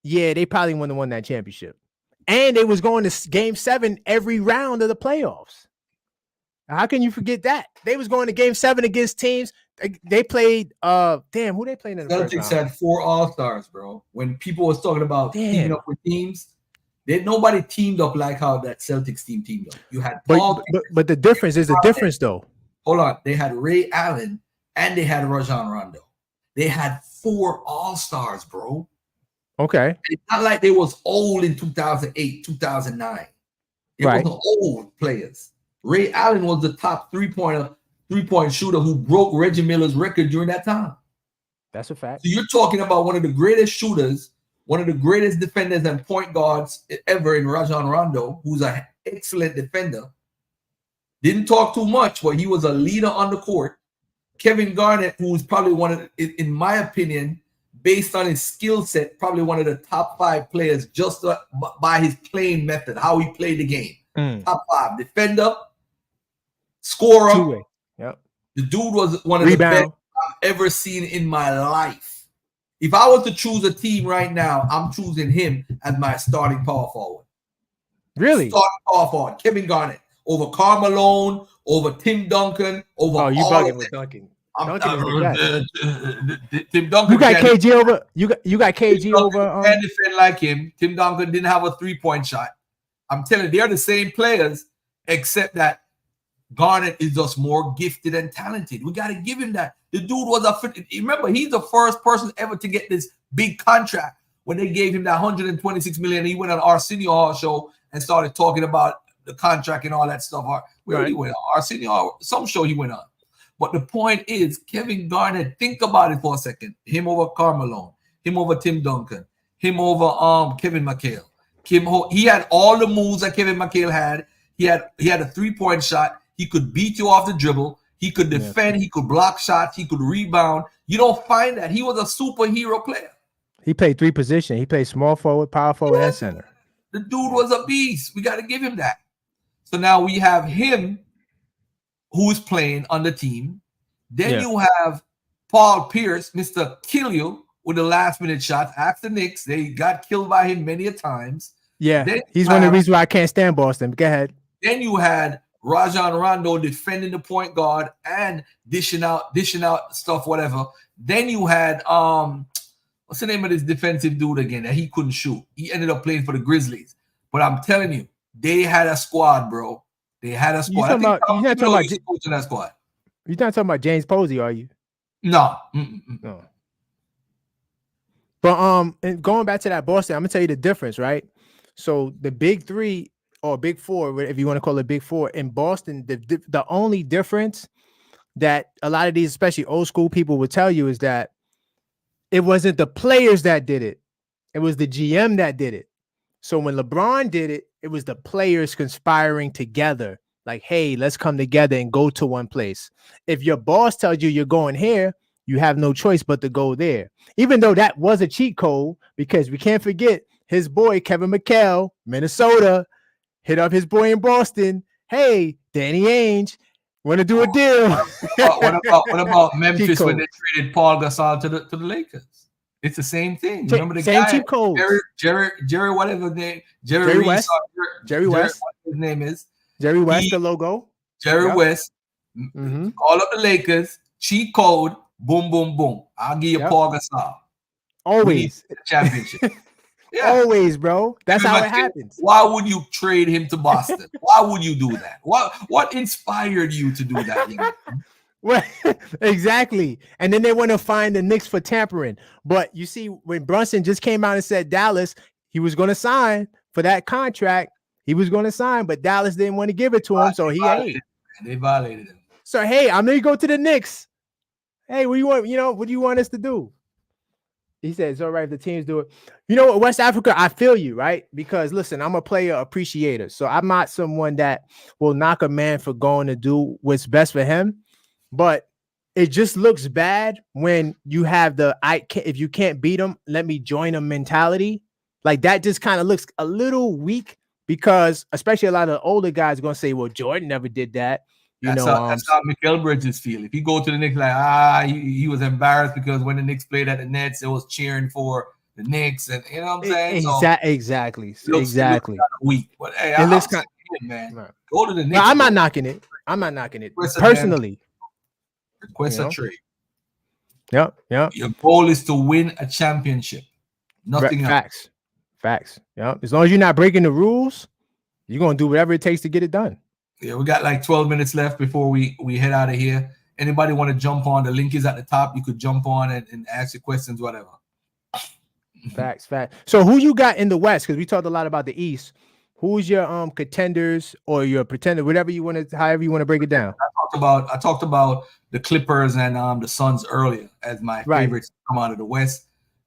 yeah, they probably wouldn't have won that championship. And they was going to Game 7 every round of the playoffs. How can you forget that? They was going to Game 7 against teams. They played who they played in the Celtics had 4 All-Stars, bro. When people was talking about teaming up with teams, nobody teamed up like how that Celtics teamed up. You had Paul, but the difference is the difference though. Hold on, they had Ray Allen and they had Rajon Rondo. They had 4 All-Stars, bro. Okay. It's not like they was old in 2008, 2009. They were old players. Ray Allen was the top three-point shooter who broke Reggie Miller's record during that time. That's a fact. So you're talking about one of the greatest shooters, one of the greatest defenders and point guards ever in Rajon Rondo, who's an excellent defender. Didn't talk too much, but he was a leader on the court. Kevin Garnett, who's probably in my opinion, based on his skill set, probably one of the top 5 players just by his playing method, how he played the game. Top 5 defender, scorer. Yep. The dude was one of the best I've ever seen in my life. If I was to choose a team right now, I'm choosing him as my starting power forward. Really? Starting power forward. Kevin Garnett over Karl Malone, over Tim Duncan, over all you bugging with Duncan. Tim Duncan. You got KG over. You got KG over. Can't defend like him. Tim Duncan didn't have a 3-point shot. I'm telling you, they're the same players, except that Garnett is just more gifted and talented. We got to give him that. The dude was remember, he's the first person ever to get this big contract when they gave him that $126 million. He went on Arsenio Hall show and started talking about the contract and all that stuff. Where did he went on? Arsenio, some show he went on. But the point is, Kevin Garnett, think about it for a second. Him over Carmelo, him over Tim Duncan, him over Kevin McHale. He had all the moves that Kevin McHale had. He had a 3-point shot. He could beat you off the dribble. He could defend. He could block shots. He could rebound. You don't find that. He was a superhero player. He played 3 positions. He played small forward, power forward, and center. The dude was a beast. We got to give him that. So now we have him who's playing on the team. Then you have Paul Pierce, Mr. Kill You, with the last-minute shots. Ask the Knicks. They got killed by him many a times. Yeah, he's one of the reasons why I can't stand Boston. Go ahead. Then you had Rajon Rondo defending the point guard and dishing out stuff, whatever. Then you had what's the name of this defensive dude again that he couldn't shoot? He ended up playing for the Grizzlies. But I'm telling you, they had a squad, bro. They had a squad. You're not talking that squad. You're not talking about James Posey, are you? No. No. But and going back to that Boston, I'm gonna tell you the difference, right? So the big 3 or big 4, if you want to call it big 4 in Boston, the only difference that a lot of these, especially old school people, would tell you is that it wasn't the players that did it. It was the GM that did it. So when LeBron did it, it was the players conspiring together. Like, hey, let's come together and go to one place. If your boss tells you you're going here, you have no choice but to go there. Even though that was a cheat code, because we can't forget his boy, Kevin McHale, Minnesota, hit up his boy in Boston. Hey, Danny Ainge, want to do a deal? What about Memphis when they traded Paul Gasol to the Lakers? It's the same thing. Remember the same guy, cheat code. Jerry, whatever his name, Jerry West. Jerry West. What his name is Jerry West. The logo. Jerry West. Call up the Lakers. Cheat code. Boom, boom, boom. I'll give you Paul Gasol. Always championship. Yeah. Always, bro. That's how it happens. Why would you trade him to Boston? Why would you do that? What inspired you to do that? Well, exactly. And then they want to find the Knicks for tampering. But you see, when Brunson just came out and said Dallas, he was going to sign for that contract. He was going to sign, but Dallas didn't want to give it to him. So they violated him. So, hey, I'm going to go to the Knicks. Hey, what do you want? What do you want us to do? He said, it's all right if the teams do it. You know what, West Africa, I feel you, right? Because listen, I'm a player appreciator. So I'm not someone that will knock a man for going to do what's best for him. But it just looks bad when you have if you can't beat them, let me join them mentality. Like that just kind of looks a little weak because especially a lot of the older guys are going to say, well, Jordan never did that. That's how Mikal Bridges feel. If you go to the Knicks, like he was embarrassed because when the Knicks played at the Nets, it was cheering for the Knicks, and you know what I'm saying. Exactly. It looks weak, but hey, man, right. Go to the Knicks. No, I'm not knocking it. Personally. Request a trade. Yep. Your goal is to win a championship. Nothing else. Facts. Yep. As long as you're not breaking the rules, you're gonna do whatever it takes to get it done. Yeah, we got like 12 minutes left before we head out of here. Anybody want to jump on? The link is at the top. You could jump on and ask your questions, whatever. Facts. So who you got in the West? Because we talked a lot about the East. Who's your contenders or your pretender, whatever you want to, however you want to break it down? I talked about the Clippers and the Suns earlier as my favorites to come out of the West.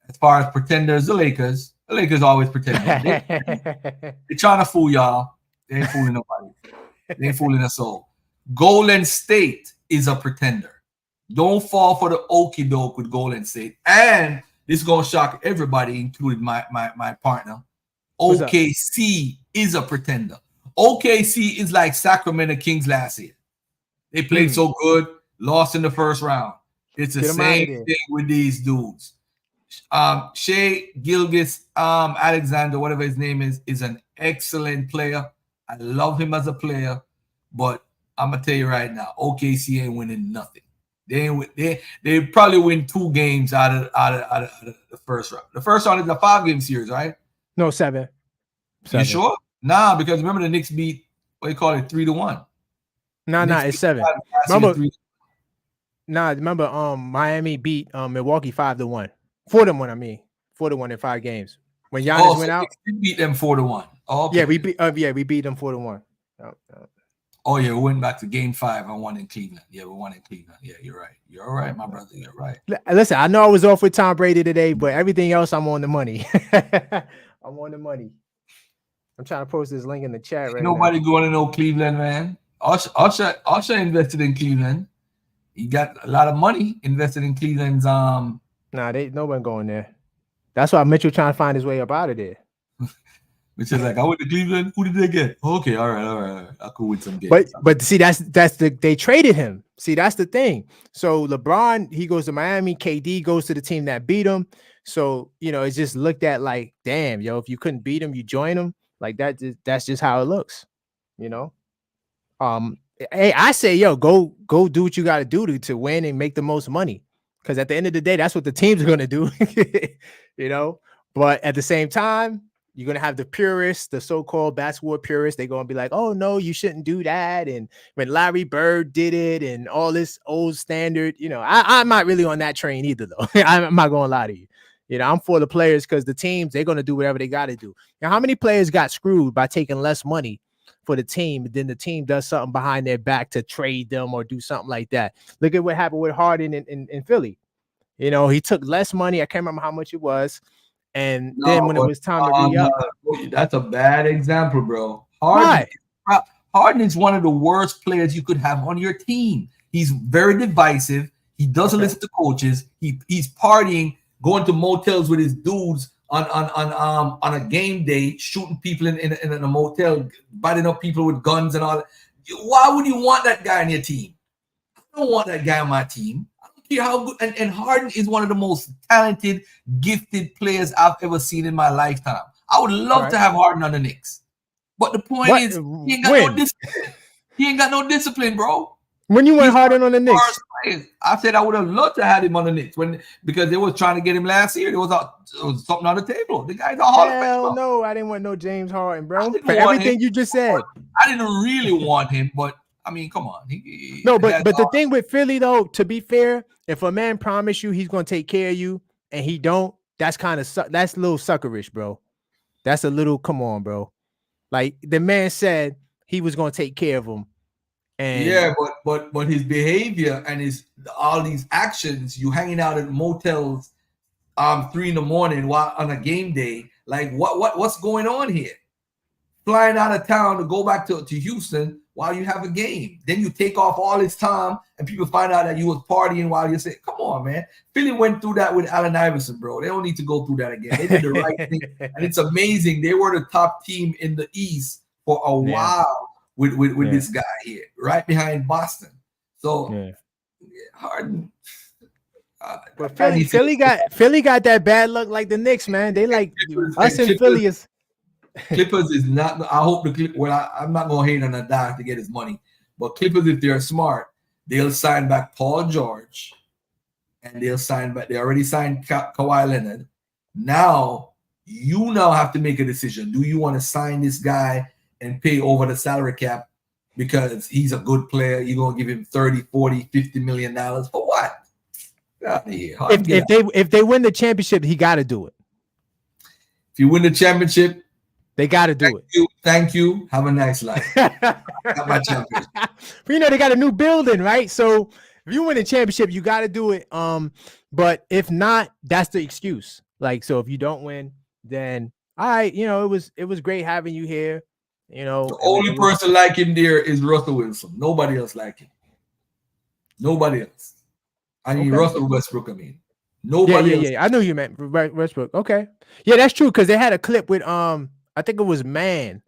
As far as pretenders, the Lakers. The Lakers always pretend. They're trying to fool y'all. They ain't fooling nobody. They ain't fooling us all. Golden State is a pretender. Don't fall for the okie doke with Golden State. And this is gonna shock everybody, including my partner. OKC is a pretender. OKC is like Sacramento Kings last year. They played so good, lost in the first round. It's the same thing with these dudes. Shai Gilgeous-Alexander, whatever his name is an excellent player. I love him as a player, but I'm gonna tell you right now, OKC ain't winning nothing. They probably win 2 games out of the first round. The first round is a 5-game series, right? No, 7. You sure? Nah, because remember the Knicks beat 3-1. Nah, it's 7. Remember, Miami beat Milwaukee 5-1. 4-1, I mean. 4-1 in 5 games. When Giannis went out, we beat them 4-1. Oh, okay. We beat them 4-1. Oh yeah, we went back to Game 5 and won in Cleveland. Yeah, we won in Cleveland. Yeah, you're right. You're right, my brother. You're right. Listen, I know I was off with Tom Brady today, but everything else, I'm on the money. I'm on the money. I'm trying to post this link in the chat right Nobody now. going to know Cleveland, man. Usher invested in Cleveland. He got a lot of money invested in Cleveland's. Nah, no one going there. That's why Mitchell trying to find his way up out of there. Which is like, I went to Cleveland. Who did they get? Okay, all right. I could win some games. But see, they traded him. See, that's the thing. So LeBron, he goes to Miami. KD goes to the team that beat him. So it's just looked at like, damn, yo, if you couldn't beat him, you join him. Like that. That's just how it looks. Hey, I say, yo, go do what you got to do to win and make the most money. Because at the end of the day, that's what the teams are going to do. But at the same time, you're going to have the purists, the so-called basketball purists. They're going to be like, oh, no, you shouldn't do that. And when Larry Bird did it and all this old standard, I'm not really on that train either, though. I'm not going to lie to you. I'm for the players because the teams, they're going to do whatever they got to do. Now, how many players got screwed by taking less money for the team, and then the team does something behind their back to trade them or do something like that? Look at what happened with Harden in Philly. He took less money. I can't remember how much it was. And then when it was time to re-up. That's a bad example, bro. Harden is one of the worst players you could have on your team. He's very divisive. He doesn't listen to coaches. He's partying, going to motels with his dudes on a game day, shooting people in a motel, biting up people with guns and all that. Why would you want that guy on your team? I don't want that guy on my team. How good and Harden is one of the most talented, gifted players I've ever seen in my lifetime. I would love to have Harden on the Knicks, but the point is, he ain't got no discipline. He ain't got no discipline, bro. When you went Harden on the Knicks, I said I would have loved to have him on the Knicks because they was trying to get him last year. There was something on the table. The guy's a Hall of Fame. Hell no, I didn't want no James Harden, bro. For everything you just said, I didn't really want him, but I mean, come on. But the thing with Philly, though, to be fair, if a man promise you he's gonna take care of you and he don't, that's that's a little suckerish, bro. That's a little, come on, bro. Like the man said he was gonna take care of him. And yeah, but his behavior and all these actions, you hanging out at motels 3 a.m. while on a game day, like what's going on here? Flying out of town to go back to Houston while you have a game. Then you take off all this time and people find out that you was partying while you say, come on, man. Philly went through that with Allen Iverson, bro. They don't need to go through that again. They did the right thing. And it's amazing. They were the top team in the East for a while with this guy here, right behind Boston. So Harden. But Philly got that bad luck like the Knicks, man. They like us in Philly is. Clippers is not. I hope the Clippers. Well, I'm not going to hate on the Doc to get his money, but Clippers, if they're smart, they'll sign back Paul George, and they'll sign back. They already signed Kawhi Leonard. Now you have to make a decision. Do you want to sign this guy and pay over the salary cap because he's a good player? You're going to give him 30, 40, 50 million dollars for what? If they win the championship, he got to do it. If you win the championship. They got to do it. Thank you. Have a nice life. Got my championship. But they got a new building, right? So if you win a championship, you got to do it. But if not, that's the excuse. Like, so if you don't win, then all right, it was great having you here. The only person like him there is Russell Wilson. Nobody else like him. Nobody else. I mean, Russell Westbrook. I mean, nobody else. Yeah. I knew you meant Westbrook. Okay. Yeah, that's true. Because they had a clip with I think it was Man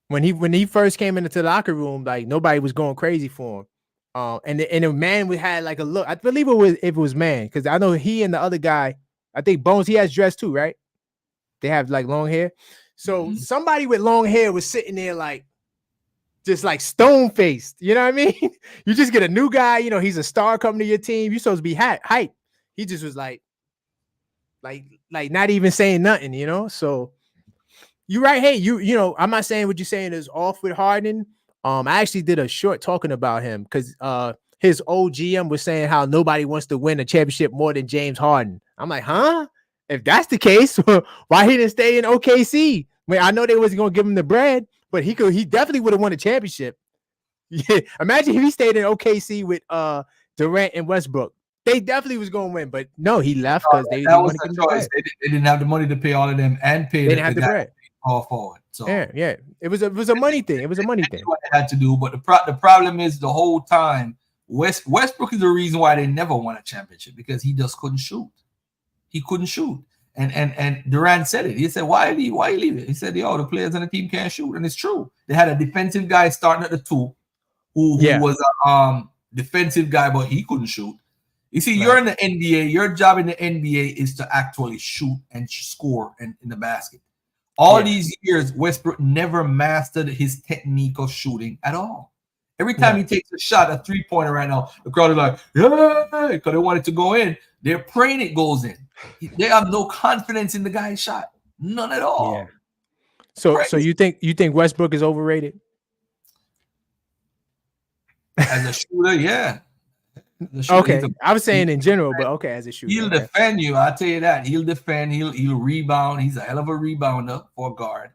when he first came into the locker room, like nobody was going crazy for him. And the Man had like a look. I believe it was Man because I know he and the other guy, I think Bones, he has dress too, right? They have like long hair. So somebody with long hair was sitting there like just like stone faced. You know what I mean? You just get a new guy. He's a star coming to your team. You're supposed to be hype. He just was like not even saying nothing. So. You're right. Hey, I'm not saying what you're saying is off with Harden. I actually did a short talking about him because his old GM was saying how nobody wants to win a championship more than James Harden. I'm like, huh? If that's the case, why he didn't stay in OKC? I mean, I know they wasn't going to give him the bread, but he definitely would have won a championship. Yeah, imagine if he stayed in OKC with Durant and Westbrook. They definitely was going to win, but no, he left because they that was want to the give him the choice. bread. They didn't have the money to pay all of them and pay They didn't have the guy bread. all forward. So Yeah. It was a money thing. It was a money thing. What they had to do, but the problem is the whole time Westbrook is the reason why they never won a championship, because he just couldn't shoot. He couldn't shoot. And Durant said it. He said, why you leave it? He said, the players on the team can't shoot. And it's true. They had a defensive guy starting at the 2 who was a defensive guy, but he couldn't shoot. You see, you're in the NBA. Your job in the NBA is to actually shoot and score in the basket. All these years, Westbrook never mastered his technique of shooting at all. Every time he takes a shot, a 3-pointer right now, the crowd is like, yeah, because they want it to go in. They're praying it goes in. They have no confidence in the guy's shot. None at all. Yeah. So you think Westbrook is overrated? As a shooter, yeah. Okay. I was saying in general, but okay, as a shooter. He'll defend you. I'll tell you that. He'll defend. He'll rebound. He's a hell of a rebounder for a guard.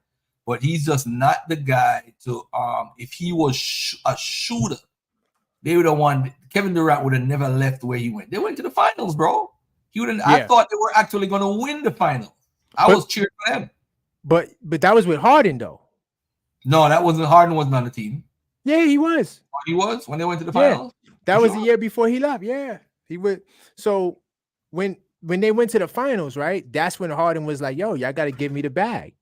But he's just not the guy to if he was a shooter, they would have won. Kevin Durant would have never left where he went. They went to the finals, bro. He wouldn't. Yeah. I thought they were actually going to win the final. I was cheering for them. But that was with Harden, though. No, that wasn't. Harden wasn't on the team. Yeah, he was. Oh, he was when they went to the finals. That was the year before he left. Yeah, he would. So when they went to the finals, right? That's when Harden was like, "Yo, y'all got to give me the bag."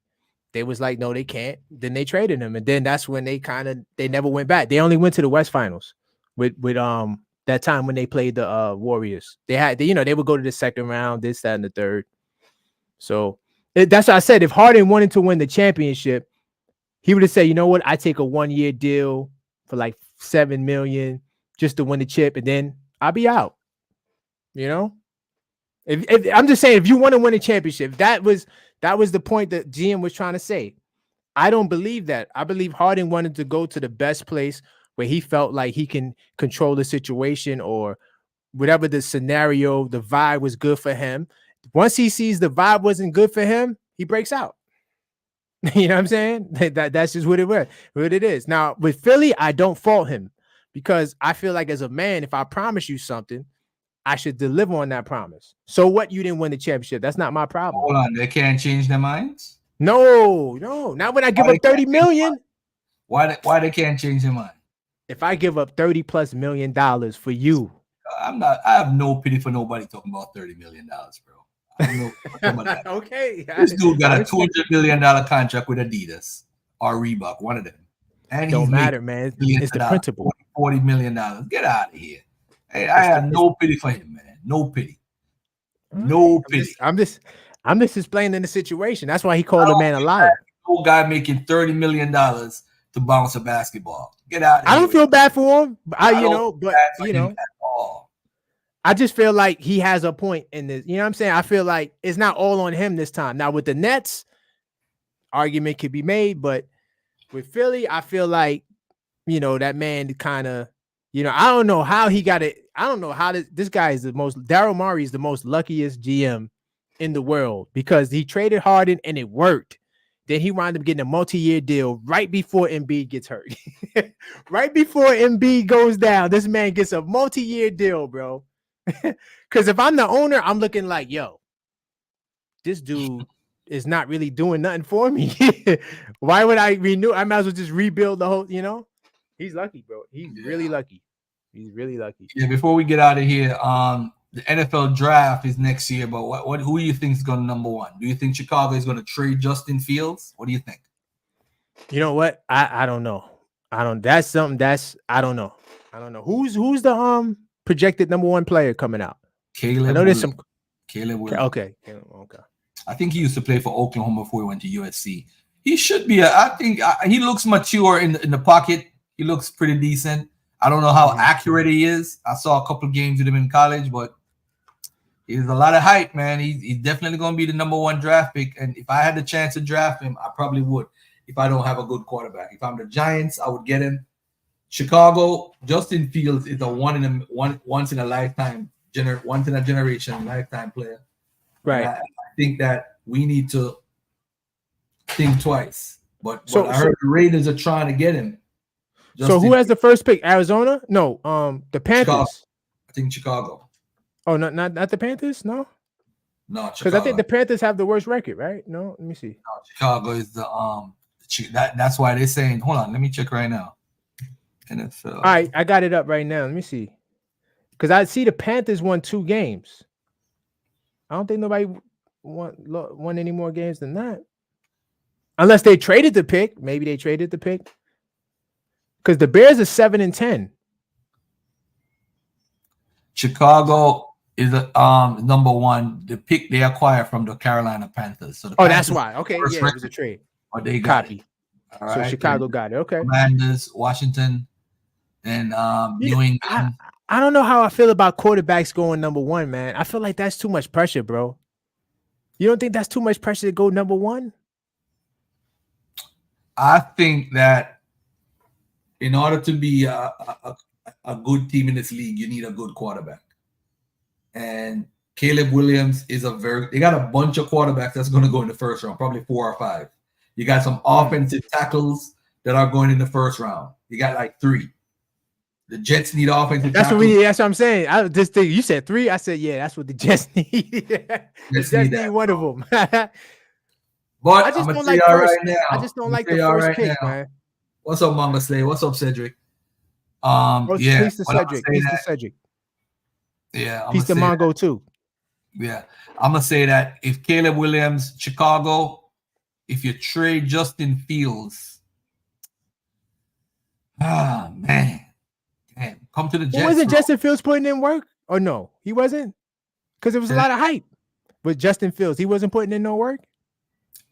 They was like, "No, they can't." Then they traded him, and then that's when they never went back. They only went to the West Finals with that time when they played the Warriors. They would go to the second round, this, that, and the third. So that's what I said. If Harden wanted to win the championship, he would have said, "You know what? I take a 1-year deal for like $7 million just to win the chip, and then I'll be out." You know, if I'm just saying, if you want to win a championship, that was the point that GM was trying to say. I don't believe that. I believe Harden wanted to go to the best place where he felt like he can control the situation, or whatever the scenario, the vibe was good for him. Once he sees the vibe wasn't good for him, he breaks out. You know what I'm saying? That's just what it is. Now with Philly, I don't fault him, because I feel like as a man, if I promise you something, I should deliver on that promise. So what? You didn't win the championship. That's not my problem. Hold on, they can't change their minds? No. Not when I give up $30 million. Why they can't change their mind? If I give up $30+ million for you. I have no pity for nobody talking about $30 million, bro. Okay. This dude got a $200 million contract with Adidas or Reebok, one of them. And don't matter, man. It's the principle. $40 million. Get out of here. Hey, I have no pity for him, man. No pity. No pity. I'm just explaining the situation. That's why he called a man a liar. No guy making $30 million to bounce a basketball. Get out of here. I don't feel bad for him. I just feel like he has a point in this. You know what I'm saying? I feel like it's not all on him this time. Now with the Nets, argument could be made, but with Philly, I feel like, that man kind of, I don't know how he got it. I don't know how this guy is Daryl Morey is the most luckiest GM in the world, because he traded Harden and it worked. Then he wound up getting a multi-year deal right before Embiid gets hurt. Right before Embiid goes down, this man gets a multi-year deal, bro. Because if I'm the owner, I'm looking like, yo, this dude is not really doing nothing for me. Why would I renew? I might as well just rebuild the whole, He's lucky, bro. He's really lucky. He's really lucky. Yeah, before we get out of here, the NFL draft is next year, but who do you think is going number one? Do you think Chicago is going to trade Justin Fields? What do you think? You know what? I don't know. I don't know. I don't know. Who's the projected number one player coming out? Caleb. I know there's some. Caleb Williams. Okay. I think he used to play for Oklahoma before he went to USC. He should be. I think he looks mature in the pocket. He looks pretty decent. I don't know how accurate he is. I saw a couple of games with him in college, but he's a lot of hype, man. He's definitely going to be the number one draft pick. And if I had the chance to draft him, I probably would. If I don't have a good quarterback, if I'm the Giants, I would get him. Chicago, Justin Fields is a once in a lifetime, once in a generation lifetime player. Right. I think that we need to think twice But So- I heard the Raiders are trying to get him. So who has the first pick? Arizona? No, the Panthers. Chicago. I think Chicago. Oh, not the Panthers. No, No, because Chicago. I think the Panthers have the worst record, right? No, let me see. No, Chicago is the that's why they're saying. Hold on, let me check right now. NFL. All right, I got it up right now. Let me see. Because I see the Panthers won 2 games. I don't think nobody won any more games than that. Unless they traded the pick. Maybe they traded the pick. Because the Bears are 7-10. Chicago is number 1. The pick they acquired from the Carolina Panthers. So that's why. Okay, first yeah, it was a trade. But they got Copy. it. All So right. Chicago got it. Okay. Commanders, Washington, and New England. I don't know how I feel about quarterbacks going number 1, man. I feel like that's too much pressure, bro. You don't think that's too much pressure to go number 1? I think that in order to be a good team in this league, you need a good quarterback. And Caleb Williams is they got a bunch of quarterbacks that's going to go in the first round, probably 4 or 5. You got some offensive tackles that are going in the first round. You got like 3. The Jets need offensive tackles. That's what I'm saying. You said 3. I said, yeah, that's what the Jets need. The Jets need one of them. But I just I'm don't like first. right now. I just don't like the first pick, man. What's up, Manga Slay? What's up, Cedric? Peace to Cedric. Peace to Cedric. Yeah. Peace to Mongo too. Yeah. I'm gonna say that if Caleb Williams, Chicago, if you trade Justin Fields, man. Damn, come to the Jets. Wasn't Justin Fields putting in work? Or no? He wasn't? Because there was a lot of hype. But Justin Fields, he wasn't putting in no work?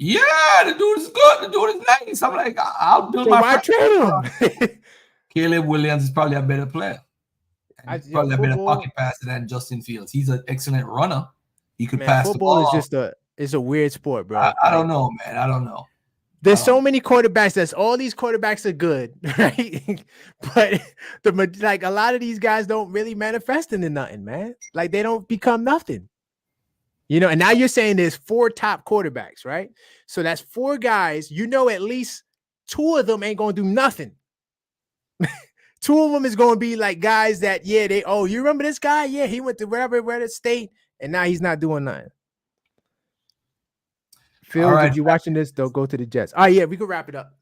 Yeah, the dude is good. The dude is nice. I'm like, I'll build why trade him? Caleb Williams is probably a better player. He's probably a better football- pocket passer than Justin Fields. He's an excellent runner. He could Man, pass the football ball. is just it's a weird sport, bro. I don't know, man. I don't know. There's so many quarterbacks. All these quarterbacks are good, right? But a lot of these guys don't really manifest into nothing, man. Like they don't become nothing. You know, and now you're saying there's 4 top quarterbacks, right? So that's 4 guys. You know, at least 2 of them ain't gonna do nothing. 2 of them is gonna be like guys that, you remember this guy? Yeah, he went to wherever state, and now he's not doing nothing. Phil, if you're watching this, don't go to the Jets. All right, yeah, we can wrap it up.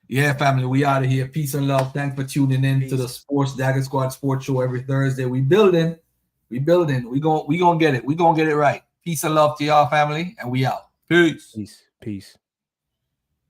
Yeah, family, we out of here. Peace and love. Thanks for tuning in to the Sports Dagger Squad Sports Show every Thursday. We building. We gonna get it. We gonna get it right. Peace and love to y'all, family, and we out. Peace. Peace.